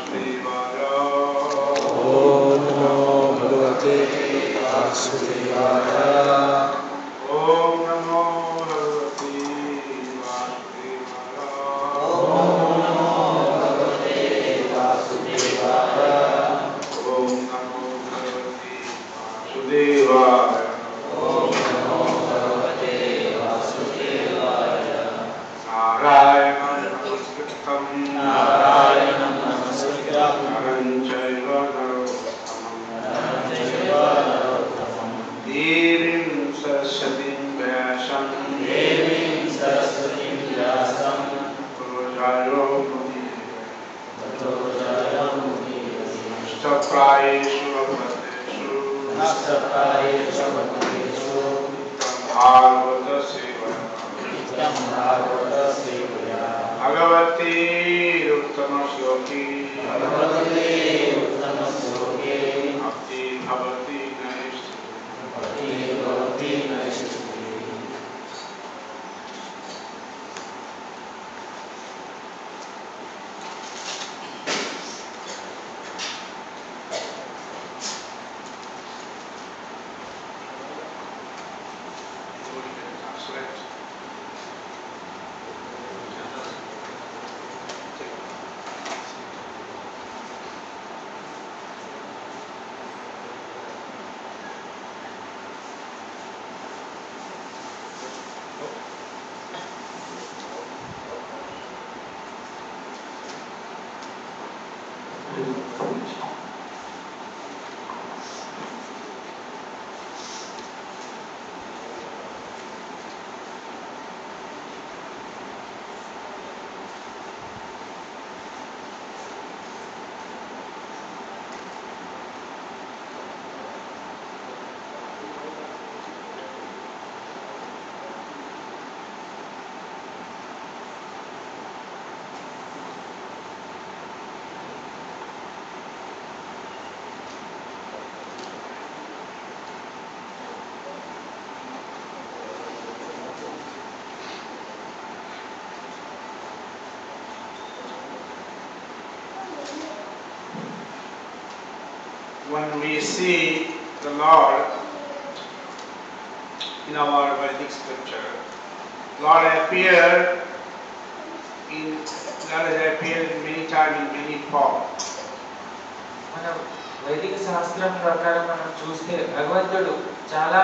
वासुदेवाय। ओम नमो भगवते वासुदेवाय। ओम नमो भगवते वासुदेवाय। ओम नमो भगवते वासुदेवाय। ओम नमो भगवते वासुदेवाय। ओम नमो भगवते वासुदेवाय। नारायणं नमस्कृतं नारायणं नमस्कृतं नरं चैव नरोत्तमं देवीं सरस्वतीं व्यासं देवीं सरस्वतीं व्यासं ततो जयमुदीरये। नष्टप्रायेषु भगवतेषु नष्टप्रायेषु भक्तेषु भागवतसेवया नित्यं भागवतसेवया। भगवती उत्तमश्लोकी भगवते उत्तमश्लोके भक्ति भवति नैष्ठिकी। भक्ति भवति नैष्ठिकी। When we see the Lord in our Vedic scripture, Lord has appeared many times in many forms. మనం వైదిక శాస్త్రం ప్రకారం మనం చూస్తే భగవంతుడు చాలా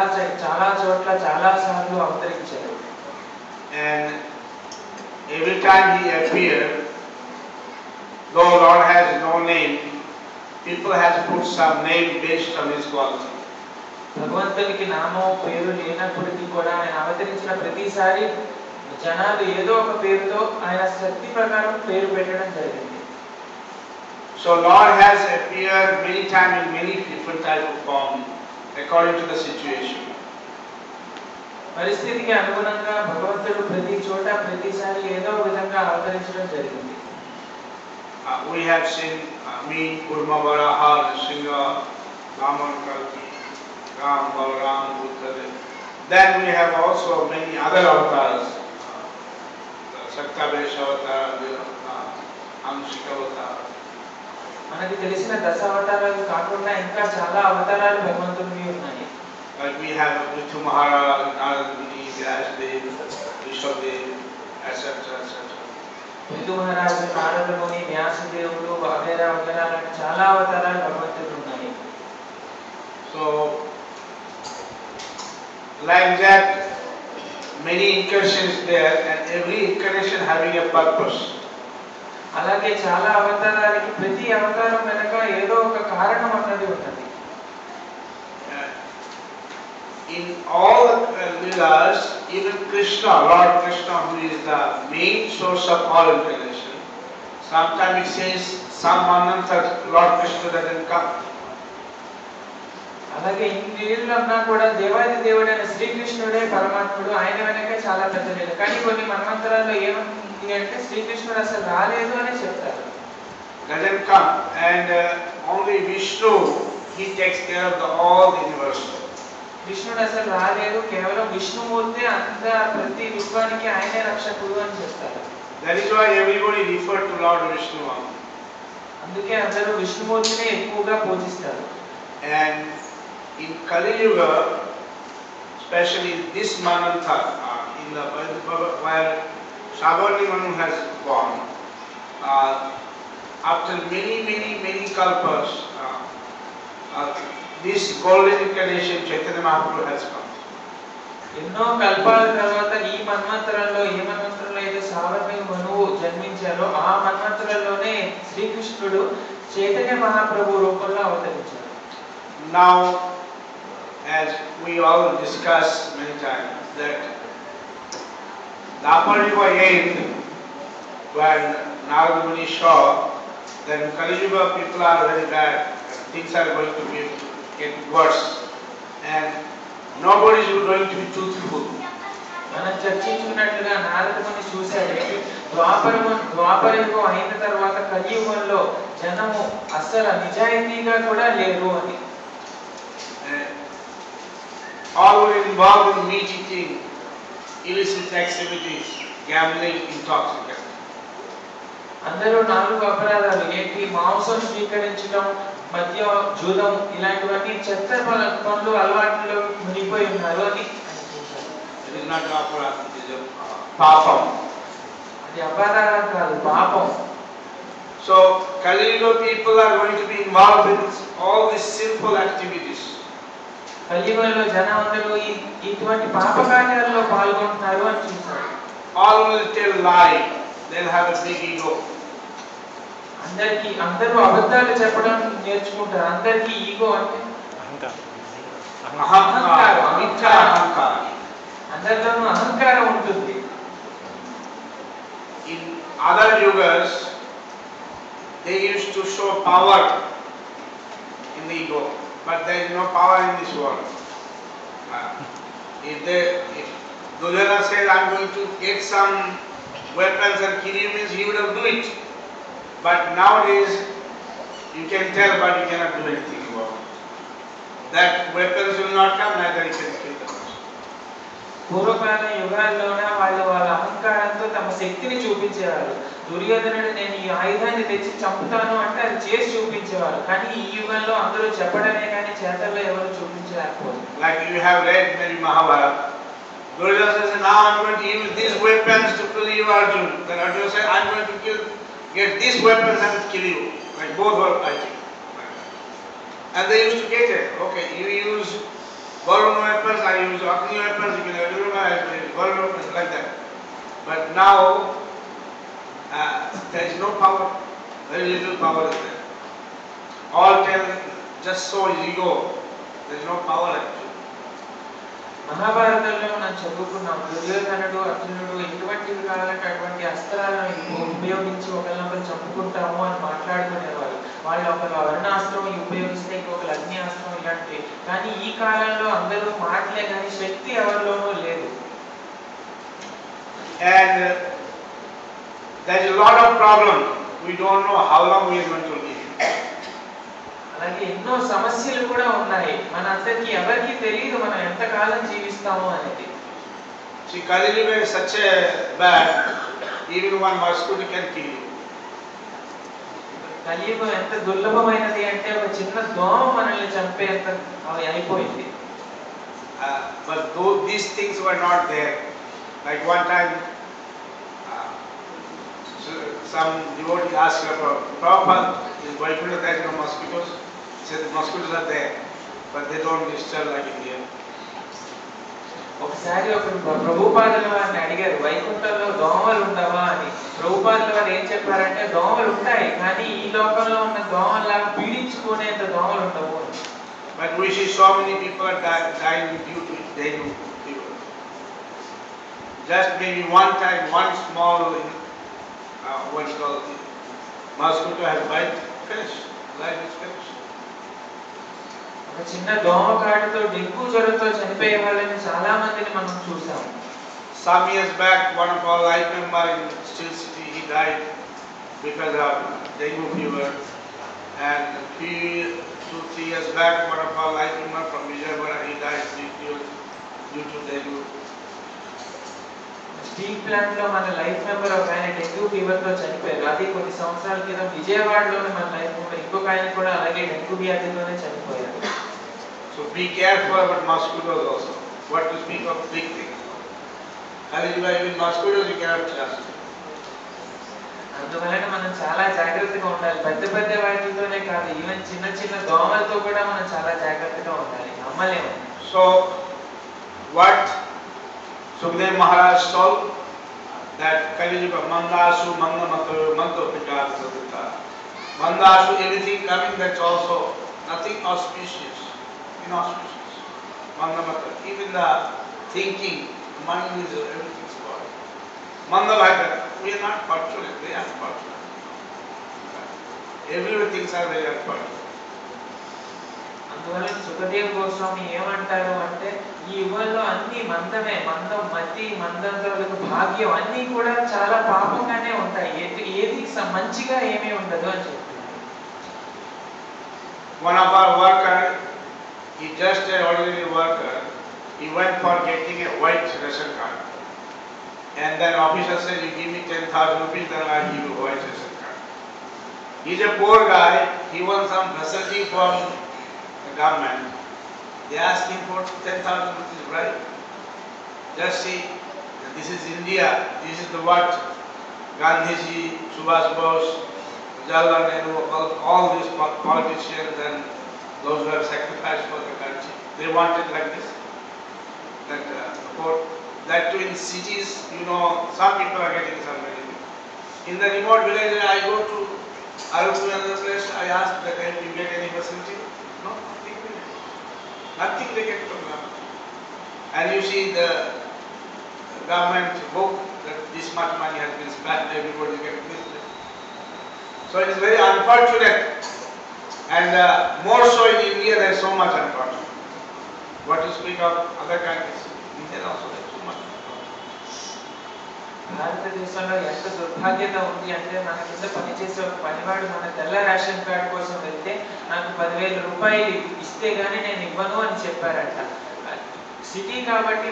చోట్ల చాలా సార్లు అవతరించాడు. And every time he appeared, though Lord has no name, people have put some name based on his quality. భగవంతునికి నామం పేరు లేనప్పటికీ కూడా ఆయన అవతరించిన ప్రతిసారి జనాలు ఏదో ఒక పేరుతో ఆయన శక్తి ప్రకారం పేరు పెట్టడం జరిగింది. So Lord has appeared many times in many different type of form according to the situation. పరిస్థితికి అనుగుణంగా భగవంతుడు ప్రతి చోట ప్రతిసారి ఏదో విధంగా అవతరించడం జరిగింది. We have seen me, Kurma Varaha, Nrsimha, Raman Kalki, Ram, Balaram, Buddha. Then we have also many other avatars, Saktabesha avatar, Anshika avatar. మనకి తెలిసిన దశ అవతారాలు కాకుండా ఇంకా చాలా అవతారాలు భగవంతుడివి ఉన్నాయి. Like we have Prithu Maharaj, Narad Muni, Vyasdev, Rishabdev, etc. Prithu మహారాజు, నారద ముని, వ్యాసదేవుడు వగైరా అవతారాలు చాలా అవతారాలు భగవంతుడు ఉన్నాయి. So like that many incarnations there and every incarnation having a purpose. అలాగే చాలా అవతారాలకి ప్రతి అవతారం వెనక ఏదో ఒక కారణం అన్నది ఉన్నది. In all Leelas, even Krishna, Lord Krishna, who is the main source of all incarnation, sometimes it says some months that Lord Krishna doesn't come. అలాగే ఇన్ని లీలలు అన్నా కూడా దేవాది దేవుడైన శ్రీకృష్ణుడే పరమాత్ముడు, ఆయన వెనక చాలా పెద్ద లీల. కానీ కొన్ని మన్వంతరాల్లో ఏముంది అంటే శ్రీకృష్ణుడు అసలు రాలేదు అని చెప్తారు. Doesn't come, and only Vishnu, he takes care of all the universe. కృష్ణుడు అసలు రాలేదు, కేవలం విష్ణుమూర్తి అంత ప్రతి విశ్వానికి ఆయనే రక్షకుడు అని చెప్తారు. That is why everybody refer to Lord Vishnu. అందుకే అందరూ విష్ణుమూర్తిని ఎక్కువగా పూజిస్తారు. And in Kali Yuga, especially this Manantha, in the where Shabani Manu has born, after many kalpas, this golden incarnation Chaitanya Mahaprabhu has come. ఎన్నో కల్పాల తర్వాత ఈ మన్వంతరంలో ఏ మన్వంతరంలో అయితే సావర్ణి మనువు జన్మించారో ఆ మన్వంతరంలోనే శ్రీకృష్ణుడు చైతన్య మహాప్రభు రూపంలో అవతరించారు. Now, as we all discussed many times, that Dwapar Yuga end, when Narada Muni saw that in Kali Yuga people are very bad, things are going to get worse, and nobody is going to be truthful. మనం చర్చించుకున్నట్లుగా నారదముని చూశాడు, ద్వాపర యుగం అయిన తర్వాత కలియుగంలో జనము అసలు నిజాయితీగా కూడా లేరు అని. All were involved in meat eating, illicit activities, gambling, intoxicants. అందరూ 4 అపరాధాలు ఏంటి? మాంసం స్వీకరించడం, మద్య, జూదం ఇలాంటివన్నీ చెత్త పనులు అలవాట్లు మునిగిపోయి ఉన్నారు అని. It is not aparadha, it is papam. అది అపరాధం కాదు, పాపం. So Kali Yuga people are going to be involved in all these sinful activities. కలియుగంలో జనం అందరూ ఇటువంటి పాపకార్యాల్లో పాల్గొంటున్నారు అని చూశారు. All will tell lie. They'll have a big ego. అందరూ అబద్ధాలు చెప్పడం నేర్చుకుంటారు. అందరికీ ఈగో అంటే అహంకారం. అందరిలోనూ అహంకారం ఉంటుంది. In other yugas, they used to show power in the ego, but there is no power in this world. If Duryodhana said, "I'm going to get some weapons and kill you," means he would have do it. But nowadays, you can tell, but you cannot do anything about it. That weapons will not come, neither you can kill them. పూర్వకాల యుగాల్లోన వాళ్ళ అహంకారంతో తమ శక్తిని చూపించేవారు. దుర్యోధనుడు నేను ఈ ఆయుధాన్ని తెచ్చి చంపుతాను అంటే అది చేసి చూపించేవారు. కానీ ఈ యుగంలో అందరూ చెప్పడమే కానీ చేతల్లో ఎవరు చూపించలేకపోరు. Like you have read maybe Mahabharata. Duryodhana says, "Now I'm going to use these weapons to kill you, Arjun." Then Arjun said, "I'm going to get these weapons and kill you." Like both were fighting. And they used to get it. Okay, you use Varuna weapons, I use Agni weapons, you can use Varuna weapons, like that. But now, there is no power, very little power is there. All tell, just so is ego, there is no power actually. మహాభారతంలో మనం చదువుకున్నాం, దుర్యోధనుడు అర్జునుడు ఎటువంటివి కావాలంటే అటువంటి అస్త్రాలను ఉపయోగించి ఒకరినొకరు చంపుకుంటాము అని మాట్లాడుకునేవారు. వాళ్ళు ఒకరు అరుణాస్త్రం ఉపయోగిస్తే ఇంకొకరు అగ్నియాస్త్రం ఇలాంటివి. కానీ ఈ కాలంలో అందరూ మాటలే కానీ శక్తి ఎవరిలోనూ లేదు. And there is a lot of problem. We don't know how long we are going to live. అలాగే ఎన్నో సమస్యలు కూడా ఉన్నాయి. మనందరికీ ఎవరికి తెలియదు మనం ఎంతకాలం జీవిస్తాము అనేది. See, Kali Yuga is such a bad, even one mosquito can kill you. కలియుగం ఎంత దుర్లభమైనది అంటే ఒక చిన్న దోమ మనల్ని చంపేంత అయిపోయింది. But though these things were not there, like one time, some devotee asked Prabhupada, in Vaikuntha there is no mosquitoes. He said the mosquitoes are there, but they don't disturb like India. ఒకసారి ఒకరు ప్రభుపాదుల వారిని అడిగారు, వైకుంఠంలో దోమలు ఉండవా అని. ప్రభుపాదుల వారు ఏం చెప్పారంటే దోమలు ఉంటాయి, కానీ ఈ లోకంలో ఉన్న దోమల్లాగా పీడించుకునేంత దోమలు ఉండవు. But we see so many people are dying due to dengue fever. Just maybe one time, one small what's called mosquito has bite, finished. Life is finished. ఒక చిన్న దోమ కాటుతో డెంగ్యూ జ్వరంతో చనిపోయే వాళ్ళని చాలా మందిని మనం చూసాం. Some years back, one of our life member in Steel City, he died because of dengue fever. And 2-3 years back, one of our life member from Vijayawada, he died due to dengue. Steel plant లో మన life member ఒక ఆయన dengue fever తో చనిపోయారు. అది కొన్ని సంవత్సరాల క్రితం విజయవాడలోని మన లైఫ్ మెంబర్ ఇంకొక ఆయన కూడా అలాగే డెంగ్యూ వ్యాధితోనే చనిపోయారు. So be careful about mosquitoes also. What to speak of big things. Even mosquitoes you cannot trust. అందువలన మనం చాలా జాగ్రత్తగా ఉండాలి. పెద్ద పెద్ద వాటితోనే కాదు, ఈవెన్ చిన్న చిన్న దోమలతో కూడా మనం చాలా జాగ్రత్తగా ఉండాలి, నమ్మలేము. So what Sukadeva Maharaj told, that Kalijuga Mandasu Manto Pita Mandasu, everything coming, that's also nothing auspicious, inauspicious. Mandamata, even the thinking, mind is everything spoiled. Mandavaka, we are not fortunate, they are fortunate. Everywhere things are very unfortunate. అందువల్ల సుఖదేవ్ గోస్వామి ఏమంటారు అంటే, ఈ యుగంలో అన్ని మందమే, మందం మతి, మందంతో భాగ్యం అన్ని కూడా చాలా పాపంగానే ఉంటాయి, ఏది మంచిగా ఏమీ ఉండదు అని చెప్తున్నారు. One of our worker, he just an ordinary worker, he went for getting a white ration card. And then officer said, you give me 10,000 rupees, then I give you a white ration card. He's a poor guy, he wants some facility from the government. They ask him for 10,000 rupees, right? Just see, this is India, this is the what? Gandhiji, Subhash Bose, Jawaharlal Nehru, all these politicians and those who have sacrificed for the country. They want it like this. That too in cities, you know, some people are getting some benefit. In the remote village, I go to Arupu and other place, I ask that if you get any facility. No, nothing they get from government. And you see the government book that this much money has been spent, everybody gets this. So it is very unfortunate, and more so in India there is so much unfortunate. What to speak of other countries? India also there is so much. భారతదేశంలో ఎంత దుర్భాగ్యత ఉంది అంటే, మన కింద పనిచేసే ఒక పనివాడు మన తెల్ల రేషన్ కార్డు కోసం వెళ్తే నాకు 10,000 రూపాయలు ఇస్తే గానీ నేను ఇవ్వను అని చెప్పారంట. సిటీ కాబట్టి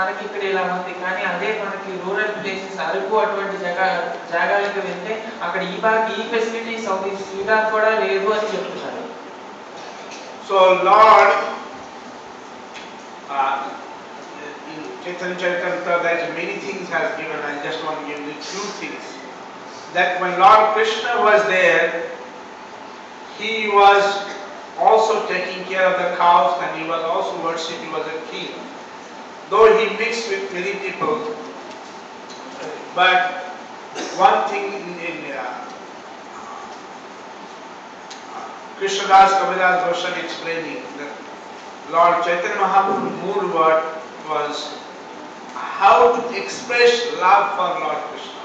మనకి ఇక్కడ ఇలా ఉంది, కానీ అదే మనకి రూరల్ ప్లేసెస్, అరకు అటువంటి జాగాలకు వెళ్తే అక్కడ ఈ ఫెసిలిటీ సౌత్ ఈస్ట్ సూడాన్ కూడా లేదు అని చెప్తున్నారు. So lord in Chaitanya Charitamrita there is many things has given. I just want to give you few things. That when Lord Krishna was there, he was also taking care of the cows, and he was also worshipped. He was a king, though he mixed with many people. But one thing in Krishnadas Kaviraj Goswami explaining that Lord Chaitanya Mahaprabhu mood was how to express love for Lord Krishna.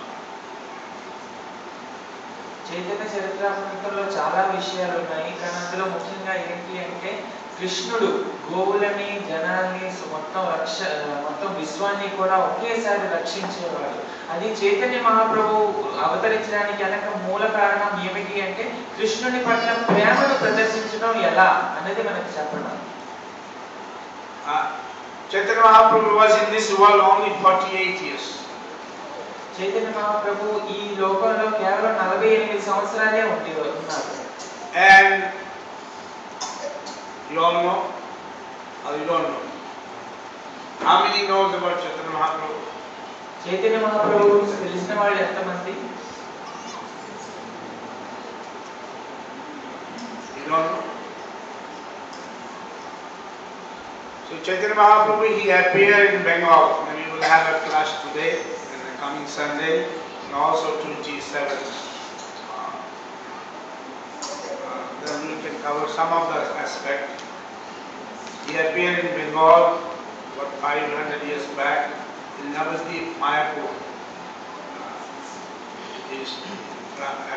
Chaitanya చరిత్రామృతంలో చాలా విషయాలు ఉన్నాయి, కానీ అందులో ముఖ్యంగా ఏంటి అంటే, కృష్ణుడు గోవులని, జనాల్ని, మొత్తం విశ్వాన్ని కూడా ఒకేసారి రక్షించేవాడు. అది చైతన్య మహాప్రభు అవతరించడానికి వెనక మూల కారణం ఏమిటి అంటే, కృష్ణుని పట్ల ప్రేమను ప్రదర్శించడం ఎలా అనేది మనకు చెప్పడం. Chaitanya Mahaprabhu was in this world only 48 years. Chaitanya Mahaprabhu ఈ లోకంలో కేవలం 48 సంవత్సరాలే ఉన్నారు. And you all know or you don't know? How many knows about Chaitanya Mahaprabhu? Chaitanya Mahaprabhu గురించి తెలిసిన వాళ్ళు ఎంతమంది? You don't know? So Chaitanya Mahaprabhu, he appeared in Bengal, and we will have a class today and the coming Sunday, and also 27. Then we can cover some of the aspects. He appeared in Bengal about 500 years back in Navadvip, Mayapur. He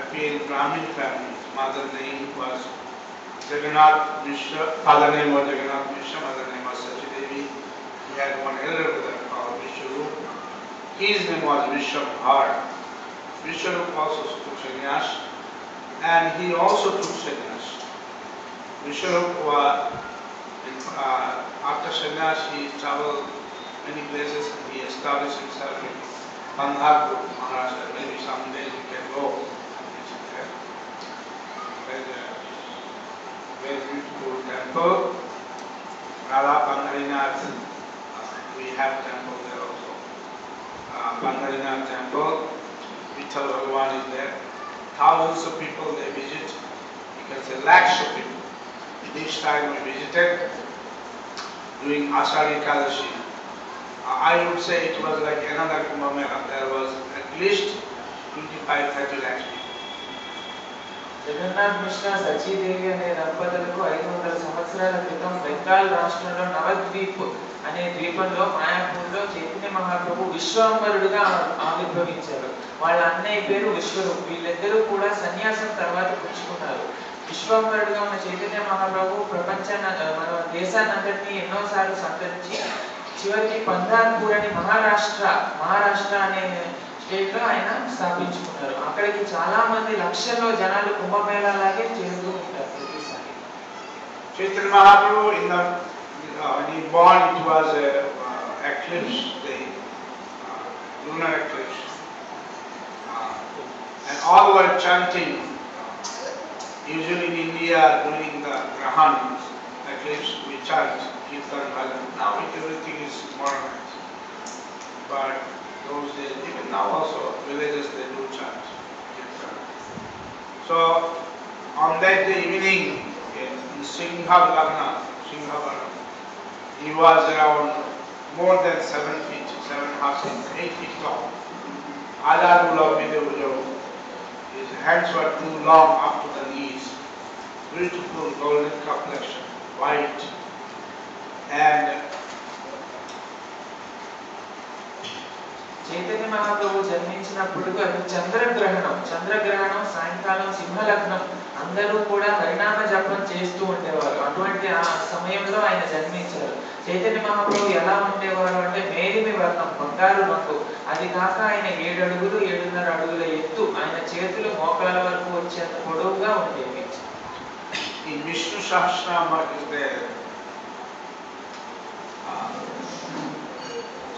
appeared in Brahmin family. His mother's name was Jagannath Mishra, father name was Jagannath Mishra, mother name was Sachidevi. He had one elder brother called Vishwarup. His name was Vishwabhar. Vishwarup also took sannyas, and he also took sannyas. Vishwarup was, after sannyas he traveled many places he established himself in Pandharpur, Maharashtra. Maybe someday we can go and visit there. There's a very beautiful temple, Radha Pandharinath. We have temple there also. Pandharinath temple, Vitthal Bhagavan is there. Thousands of people they visit. You can say lakhs of people. This time we visited during Ashadi Ekadashi. I would say it was like another Kumbh Mela. There was at least 25-30 lakhs people. Jagannadh Mishra Sachidevi అనే దంపతులకు 500 సంవత్సరాల క్రితం బెంగాల్ రాష్ట్రంలో నవద్వీప్ అనే ద్వీపంలో మాయాపూర్లో చైతన్య మహాప్రభు విశ్వాంబరుడుగా ఆవిర్భవించారు. వాళ్ళ అన్నయ్య పేరు విశ్వరూప్. వీళ్ళిద్దరూ కూడా సన్యాసం తర్వాత పుచ్చుకున్నారు. విశ్వాంబరుడుగా ఉన్న చైతన్య మహాప్రభు ప్రపంచాన్ని మన దేశాన్నంతటినీ ఎన్నోసార్లు సంతరించి చివరికి పంధార్పూర్ అని మహారాష్ట్ర అనే స్టేట్ లో ఆయన స్థాపించుకున్నారు. అక్కడికి చాలా మంది లక్షల్లో జనాలు కుంభమేళా లాగే చేరుతూ ఉంటారు ప్రతిసారి. Chaitanya Mahaprabhu when he born, it was a eclipse, the lunar eclipse, and all were chanting. Usually in India during the Grahan eclipse we chant Kirtan Bhajan. Now everything is modernized, but those days, even now also, villages they do chant Kirtan. So on that day evening, in Singhavarana, he was around more than 7 feet, 7.5 feet, 8 feet long. His hands were too long up to the knees. Beautiful golden complexion, white, and Chaitanya Mahaprabhu జన్మించినప్పుడు అది చంద్రగ్రహణం సాయంకాలం సింహలగ్నం. అందరూ కూడా హరినామ జపం చేస్తూ ఉండేవారు. అటువంటి ఆ సమయంలో ఆయన జన్మించారు. చైతన్య మహాప్రభు ఎలా ఉండేవారు అంటే మేలిమి వర్ణం, బంగారు రంగు. అది కాక ఆయన 7 అడుగులు 7.5 అడుగుల ఎత్తు. ఆయన చేతులు మోకాల వరకు వచ్చేంత పొడవుగా ఉండేవి. In Vishnu Sahasranama is there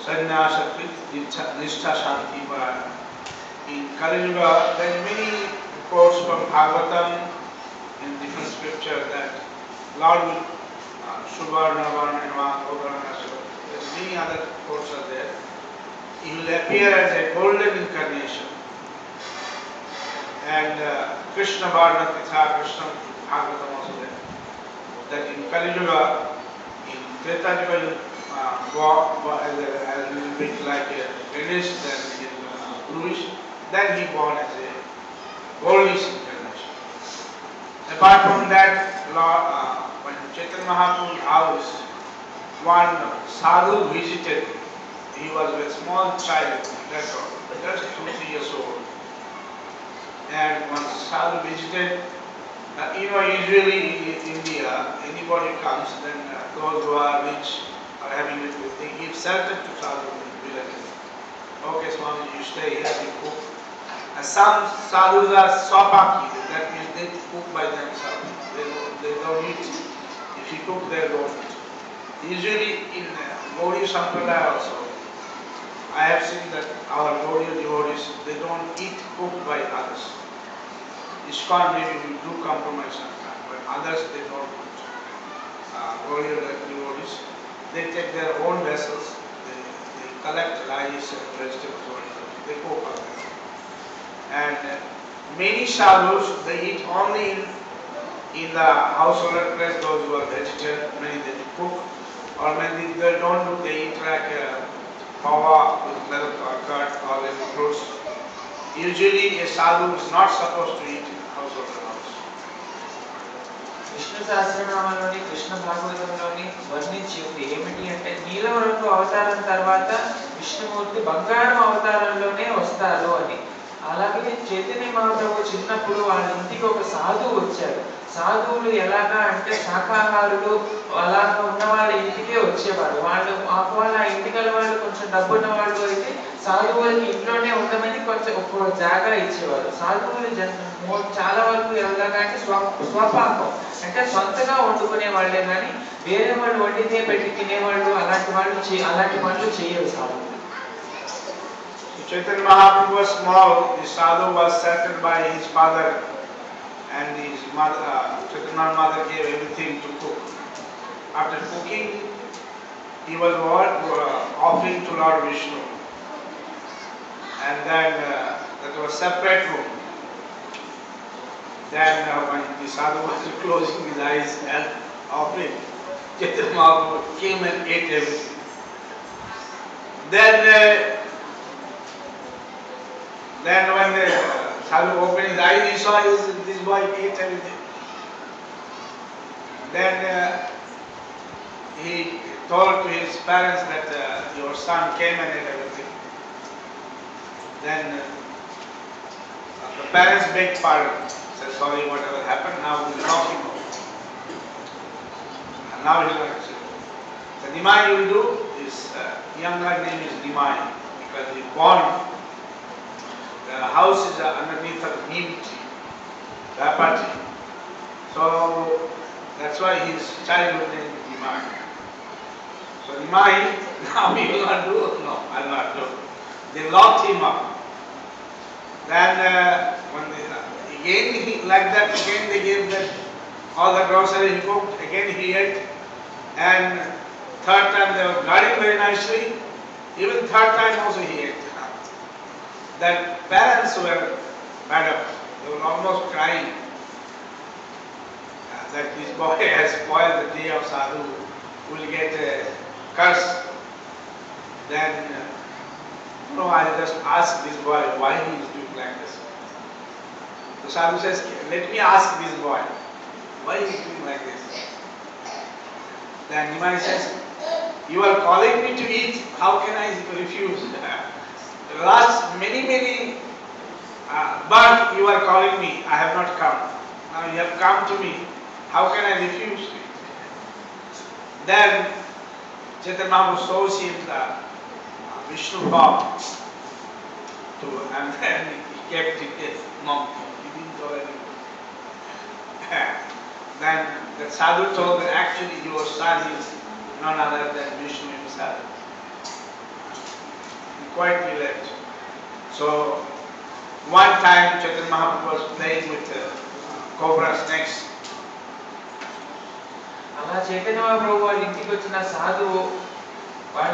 Sannyasa Nishtha Shanti Parayana. In Kali Yuga, there are many reports from Bhagavatam in different scriptures that Lord will Subharna Varnava Godarana. There are many other reports are there. He will appear as a golden incarnation. And Krishna Varna Pitha Krishna Bhagavatam also there. That in Kali Yuga, in Treta Yuga, a little bit like a reddish, then bluish, then he born as a goldish incarnation. Apart from that, when Chaitanya Mahaprabhu's house, one sadhu visited. He was a small child, that's all, just 2-3 years old. And one sadhu visited. Usually in India, anybody comes, then those who are rich are having it, they give shelter to sadhu villages. Okay, Swami, you stay here, you cook. And some sadhus are swapaki, that means they cook by themselves. They don't eat. If you cook, they don't eat. Usually in Gaudiya Sampradaya also, I have seen that our Gaudiya devotees, they don't eat cooked by others. ISKCON maybe we do compromise sometimes, but others they don't eat. Gaudiya devotees, they take their own vessels, they collect rice and vegetables, they cook on them. And many sadhus, they eat only in the household place, those who are vegetarian, many they cook, or many they don't do, they eat like pawa with milk or curd or little fruits. Usually a sadhu is not supposed to eat in household house. Vishnu సహస్రనామంలోని Krishna భాగవతంలోని వర్ణించింది ఏమిటి అంటే నీలం రంగు అవతారం తర్వాత విష్ణుమూర్తి బంగారం అవతారంలోనే వస్తారు అని. అలాగే చైతన్య మహాప్రభు చిన్నప్పుడు వాళ్ళ ఇంటికి ఒక సాధువు వచ్చాడు. సాధువులు ఎలాగా అంటే శాకాహారులు అలాగా ఉన్న వాళ్ళ ఇంటికే వచ్చేవారు. వాళ్ళ ఇంటికి వాళ్ళు కొంచెం డబ్బున్న వాళ్ళు అయితే సాధువులకి ఇంట్లోనే ఉండమని కొంచెం ఒక జాగా ఇచ్చేవారు. సాధువులు చాలా వరకు ఎలాగంటే స్వపాకం అంటే సొంతగా వండుకునే వాళ్ళే కానీ వేరే వాళ్ళు వండితే పెట్టి తినేవాళ్ళు అలాంటి పనులు చేయరు సాధువులు. Chaitanya Mahaprabhu was small. The sadhu was settled by his father, and his mother, Chaitanya's mother gave everything to cook. After cooking, he was offering to Lord Vishnu, and then that was separate room. Then when the sadhu was closing his eyes and offering, Chaitanya Mahaprabhu came and ate everything. Then when the sadhu opened his eyes, he saw this boy ate everything. Then he told to his parents that your son came and ate everything. Then the parents begged pardon, said sorry whatever happened, now we will knock him out. And now he will accept. The Nimai you will do is, younger name is Nimai because he born. The house is underneath a neem tree, Vapati. So that's why his childhood name is Nimai. So Nimai, now he will not do? No, I will not do. They locked him up. Then when like that again they gave that all the grocery he cooked, again he ate. And third time they were guarding very nicely. Even third time also he ate. That parents were fed up. They were almost crying that this boy has spoiled the day of sadhu, will get a curse. Then, I just ask this boy why he is doing like this. The sadhu says, let me ask this boy, why he is doing like this? Then Nimai says, you are calling me to eat, how can I refuse? Last many, but you are calling me, I have not come. Now you have come to me, how can I refuse? Then Chaitanya Mahaprabhu shows him the Vishnu form, and then he kept it as monk. He didn't tell anyone. Then the sadhu told that actually your son is none other than Vishnu himself. Quite relaxed. So one time Chaitanya Mahaprabhu was playing with cobra snakes. అలా చైతన్య మహాప్రభు వాళ్ళ ఇంటికి వచ్చిన సాధువు వాళ్ళ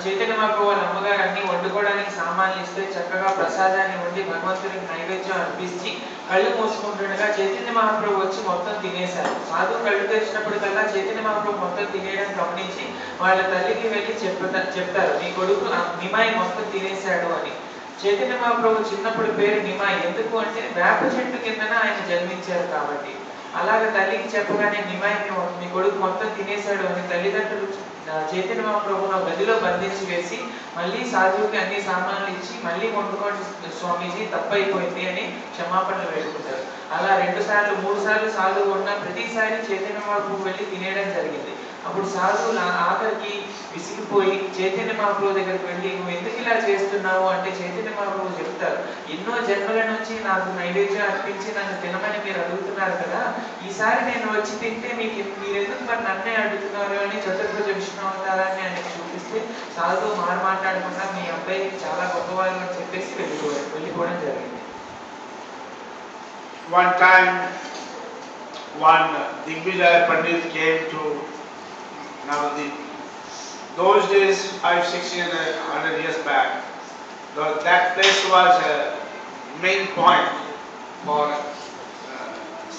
చైతన్య మహాప్రభు వాళ్ళ అమ్మగారు అన్ని వండుకోవడానికి సామాన్లు ఇస్తే చక్కగా ప్రసాదాన్ని వండి భగవంతుడికి నైవేద్యం అర్పించి కళ్ళు మూసుకుంటుండగా చైతన్య మహాప్రభు వచ్చి మొత్తం తినేశారు. సాధువు కళ్ళు తెరిచినప్పటికల్లా చైతన్య మహాప్రభు మొత్తం తినేయడం గమనించి వాళ్ళ తల్లికి వెళ్ళి చెప్తారు నీ కొడుకు నిమాయి మొత్తం తినేశాడు అని. చైతన్య మహాప్రభు చిన్నప్పుడు పేరు నిమాయి ఎందుకు అంటే వేప చెట్టు కిందన ఆయన జన్మించారు కాబట్టి. అలాగే తల్లికి చెప్పగానే నిమాయి మీ కొడుకు మొత్తం తినేశాడు అని తల్లిదండ్రులు చైతన్య మహాప్రభును గదిలో బంధించి వేసి మళ్ళీ సాధువుకి అన్ని సామాన్లు ఇచ్చి మళ్ళీ వండుకోండి స్వామీజీ తప్పైపోయింది అని క్షమాపణలు వేడుకుంటారు. అలా 2 సార్లు 3 సార్లు సాధువు ఉన్న ప్రతిసారి చైతన్య మహాప్రభు వెళ్ళి తినేయడం జరిగింది. అప్పుడు సాధువులు ఆఖరికి విసిగిపోయి చైతన్య మహాప్రభు దగ్గరికి వెళ్ళి నువ్వు ఎందుకు ఇలా చేస్తున్నావు అంటే చైతన్య మహాప్రభు చెప్తారు ఎన్నో జన్మల నుంచి నాకు నైవేద్యం అర్పించి నన్ను తినమని మీరు అడుగుతున్నారు కదా, ఈసారి నేను వచ్చి తింటే మీరు ఎందుకు మరి నన్నే అడుగుతున్నారు అని చతుర్భుజ విష్ణు అవతారాన్ని ఆయనకు చూపిస్తే సాధువు మాట్లాడకుండా మీ అబ్బాయికి చాలా గొప్పవారు అని చెప్పేసి వెళ్ళిపోవడం జరిగింది. One time, one Digvijaya Pandit came to Navadip. Those days, 500-600 years back, that place was a main point for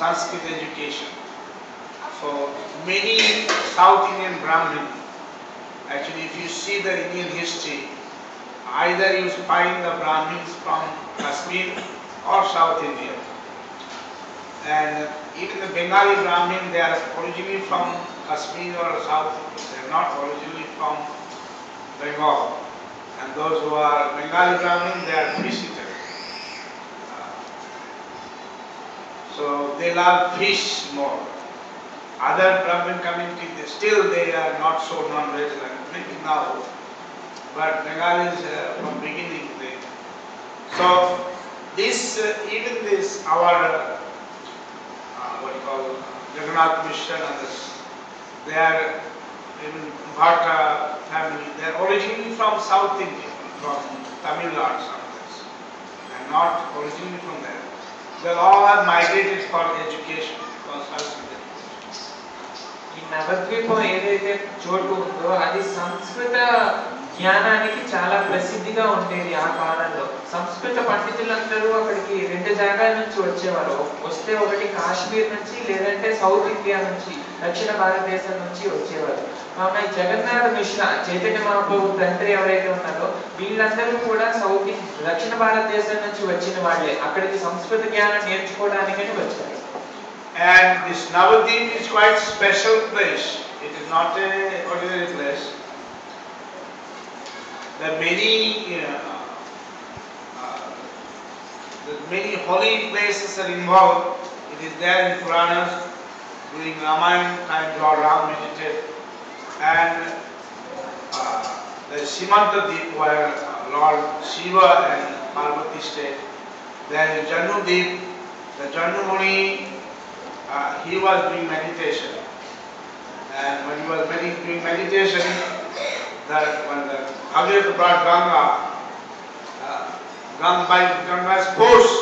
Sanskrit education. So many South Indian Brahmin, actually if you see the Indian history, either you find the Brahmins from Kashmir or South India. And even the Bengali Brahmin, they are originally from Kashmir or South, they are not originally from Bengal. And those who are Bengali Brahmin, they are fish eaters. So they love fish more. Other Brahmin community, still they are not so non-veg, like maybe now but Bengalis from beginning. So this, even this, our what you call Jagannath Mission and others, they are even Bhatta family. They are originally from South India, from Tamil Nadu, sometimes. They are not originally from there. They all have migrated for education, for Sanskrit. ఈ నవద్వీపం ఏదైతే చోటు ఉందో అది సంస్కృత జ్ఞానానికి చాలా ప్రసిద్ధిగా ఉండేది ఆ కాలంలో. సంస్కృత పండితులందరూ అక్కడికి రెండు జాగాల నుంచి వచ్చేవారు. వస్తే ఒకటి కాశ్మీర్ నుంచి, లేదంటే సౌత్ ఇండియా నుంచి, దక్షిణ భారతదేశం నుంచి వచ్చేవారు. కావున ఈ జగన్నాథ మిశ్ర చైతన్య మహాప్రభు తండ్రి ఎవరైతే ఉన్నారో వీళ్ళందరూ కూడా దక్షిణ భారతదేశం నుంచి వచ్చిన వాళ్ళే. అక్కడికి సంస్కృత జ్ఞానం నేర్చుకోవడానికని వచ్చారు. And this Navadvip is quite special place. It is not a ordinary place. There are many holy places are involved. It is there in Puranas. During Ramayana time, Lord Ram visited, and the Simantadvip where Lord Shiva and Parvati stayed. Then Jannudvip, the Jannu Muni. He was doing meditation, and when he was doing meditation, when the Bhagavad brought Ganga, by Ganga's force,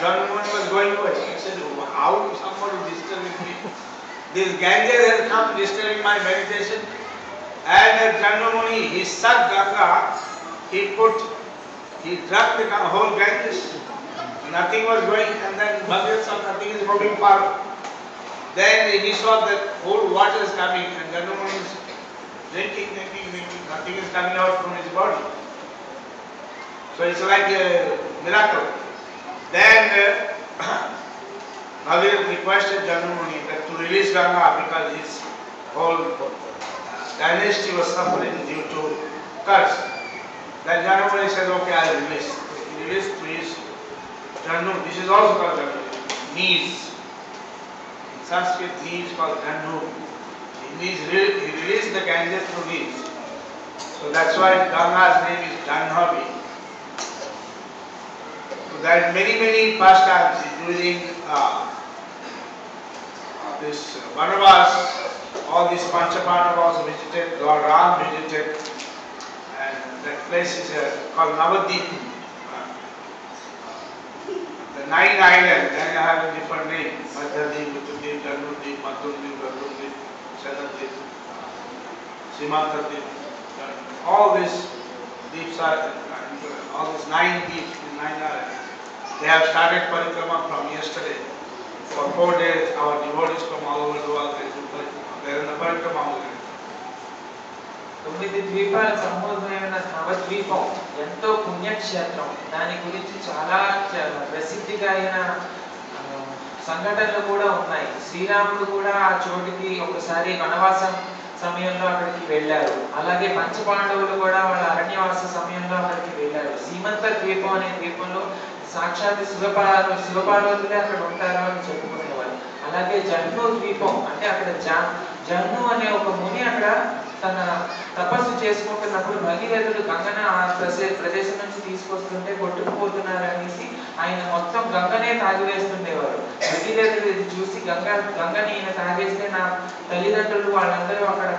Jannu Muni was going away. He said, "How somebody disturbing me? This Ganges has come disturbing my meditation." And Jannu Muni, he sucked Ganga, he drank the whole Ganges. Nothing was going, and then Bhagavad saw nothing is moving forward. Then he saw that whole water is coming, and Jannu Muni is drinking, nothing is coming out from his body. So it's like a miracle. Then Bhagavad requested Jannu Muni that to release Ganga because his whole dynasty was suffering due to curse. Then Jannu Muni said, "Okay, I will release." He released to his Jannu. This is also called Jannu. Knees. In Sanskrit, knees called Jannu. He released the Ganges through knees. So that's why Ganga's name is Janhavi. So there are many pastimes during this Vanavas. All these Panchapandavas visited, Lord Ram visited, and that place is called Navadvip. The 9 islands, they have a different name. Madhyadvip, Uttardvip, Jannudvip, Madhurdvip, Gardurdvip, Chadadvip, Simantadvip. All these deeps are, all these 9 deeps, 9 islands. They have started parikrama from yesterday. For 4 days, our devotees from all over the world, they do parikrama. They are in the parikrama already. 9 ద్వీపాల సమూహమైన నవద్వీపం ఎంతో పుణ్యక్షేత్రం. దాని గురించి చాలా ప్రసిద్ధిగా అయిన సంఘటనలు కూడా ఉన్నాయి. శ్రీరాముడు కూడా ఆ చోటికి ఒకసారి వనవాసం సమయంలో అక్కడికి వెళ్ళారు. అలాగే పంచపాండవులు కూడా వాళ్ళ అరణ్యవాస సమయంలో అక్కడికి వెళ్ళారు. సీమంత ద్వీపం అనే ద్వీపంలో సాక్షాత్ శివపార్వతులే అక్కడ ఉంటారు అని చెప్పుకునేవారు. అలాగే జన్ను ద్వీపం అంటే అక్కడ జన్ను అనే ఒక ముని అక్కడ తన తపస్సు చేసుకుంటున్నప్పుడు భగీరథుడు గంగన ఆ ప్రదేశం నుంచి తీసుకొస్తుంటే కొట్టుకుపోతున్నారనేసి ఆయన మొత్తం గంగనే తాగివేస్తుండేవారు. భగీరథుడు ఇది చూసి గంగని ఈయన తాగేస్తే నా తల్లిదండ్రులు వాళ్ళందరూ అక్కడ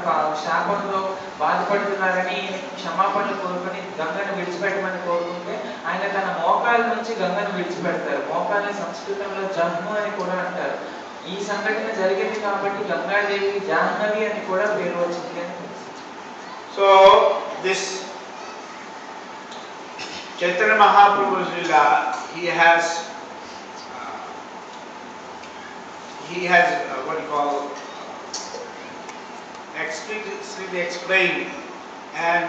శాపంలో బాధపడుతున్నారని క్షమాపణలు కోరుకొని గంగను విడిచిపెట్టమని కోరుకుంటే ఆయన తన మోకాల నుంచి గంగను విడిచిపెడతారు. మోకాల్ని సంస్కృతంలో జన్ము అని కూడా అంటారు. ఈ సంఘటన జరిగింది కాబట్టి గంగాదేవి జాహ్నవి అని కూడా పేరు వచ్చింది అని. So this Chaitanya Mahaprabhu's Lila, he has what you call explicitly explained and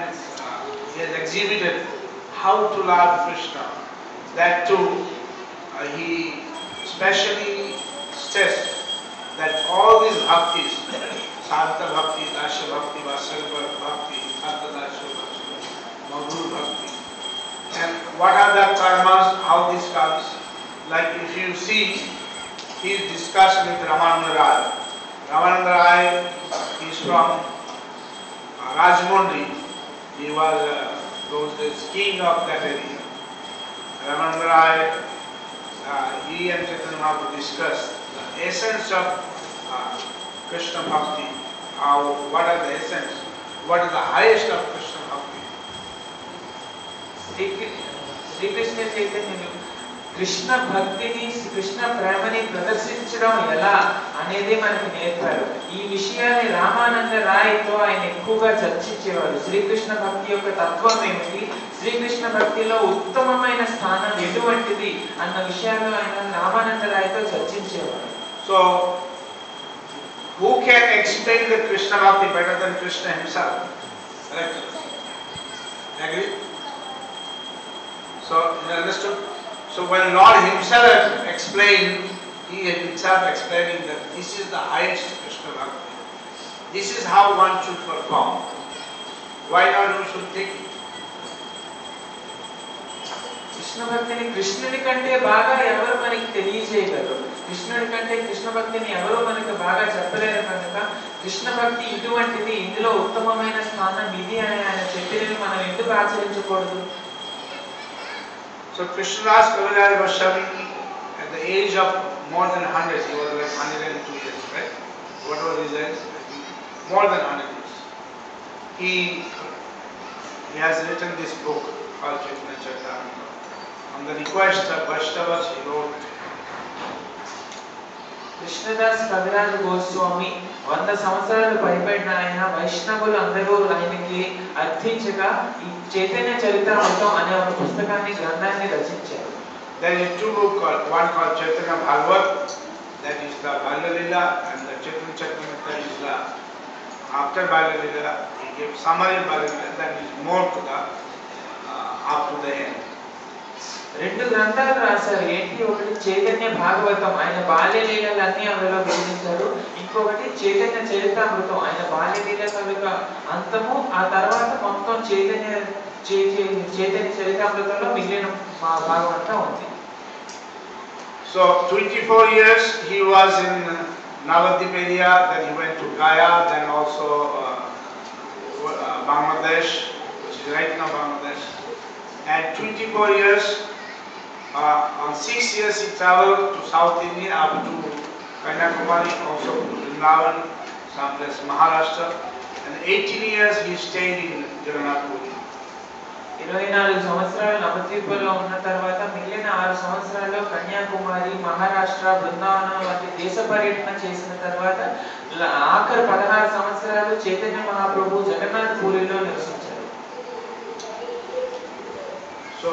he has exhibited how to love Krishna. That too, he specially stressed that all these bhaktis, Santa Bhakti, Dasya Bhakti, Vasarva Bhakti, Santa Dasya Bhakti, Madhur Bhakti, and what are the karmas, how this comes. Like if you see his discussion with Ramananda Rai. Ramananda Rai is from Rajmundry. He was those days king of that area. Ramananda Rai, he and Chaitanya Mahaprabhu discussed the essence of Krishna Bhakti. What are the essence? What is the highest of Krishna Bhakti? Srikrishna చైతన్యులు Krishna భక్తిని కృష్ణ ప్రేమని ప్రదర్శించడం ఎలా అనేది మనకు నేర్పారు. ఈ విషయాన్ని రామానంద రాయ్తో ఆయన ఎక్కువగా చర్చించేవారు. శ్రీకృష్ణ భక్తి యొక్క తత్వం ఏమిటి, శ్రీకృష్ణ భక్తిలో ఉత్తమమైన స్థానం ఎటువంటిది అన్న విషయాలు ఆయన Ramananda రాయ్తో చర్చించేవారు. So, who can explain the Krishna Bhakti better than Krishna himself? Correct? Agree? So, you understood? So when Lord himself explained, he himself explaining that this is the highest Krishna Bhakti. This is how one should perform. Why not we should take it? Krishna భక్తిని కృష్ణుని కంటే బాగా ఎవరు మనకి తెలియజేయగలరు, కృష్ణుడి కంటే కృష్ణ భక్తిని ఎవరు మనకి బాగా చెప్పలేరు కనుక కృష్ణ భక్తి ఇటువంటిది, ఇందులో ఉత్తమమైన స్థానం ఇది అని ఆయన చెప్పినవి మనం ఎందుకు ఆచరించకూడదు? So Krishnadas Kaviraj Goswami, at the age of more than 100, he was like 102 years, right? What was his age? More than 100 years. He has written this book called Chaitanya Charitamrita. On the request of Vaishnavas, he wrote. Krishnadas కవిరాజ Goswami 100 సంవత్సరాలు పైబడిన ఆయన వైష్ణవులు అందరూ ఆయనకి అర్థించగా ఈ చైతన్య చరితామృతం అనే ఒక పుస్తకాన్ని గ్రంథాన్ని రచించారు. There is two books, one called Chaitanya Bhagavat, that is the Bhagavad Gita, and the Chaitanya Charitamrita is the after Bhagavad Gita. He gave summary of Bhagavad Gita, that is more to the up to the end. రెండు గ్రంథాలు రాశారు. ఏంటి, ఒకటి చైతన్య భాగవతం, ఆయన బాల్యలీలన్నీ అందులో వివరించారు. ఇంకొకటి చైతన్య చరితామృతం, ఆయన బాల్యలీల అంతము, ఆ తర్వాత మొత్తం చైతన్య చరితామృతంలో మిగిలిన భాగం అంతా ఉంది. So 24 years he was in Navadvip area, then he went to Gaya, then also Bangladesh, which is right now Bangladesh. And 24 years, on 6 years he traveled to South India, up to Kanyakumari, also to Vrindavan, someplace Maharashtra. And 18 years he stayed in Jagannath Puri. 24 సంవత్సరాలు నవద్వీపంలో ఉన్న తర్వాత మిగిలిన 6 సంవత్సరాల్లో కన్యాకుమారి, మహారాష్ట్ర, బృందావనం వంటి దేశ పర్యటన చేసిన తర్వాత ఆఖరి 16 సంవత్సరాలు చైతన్య మహాప్రభు జగన్నాథ్ పూరిలో నివసించారు. So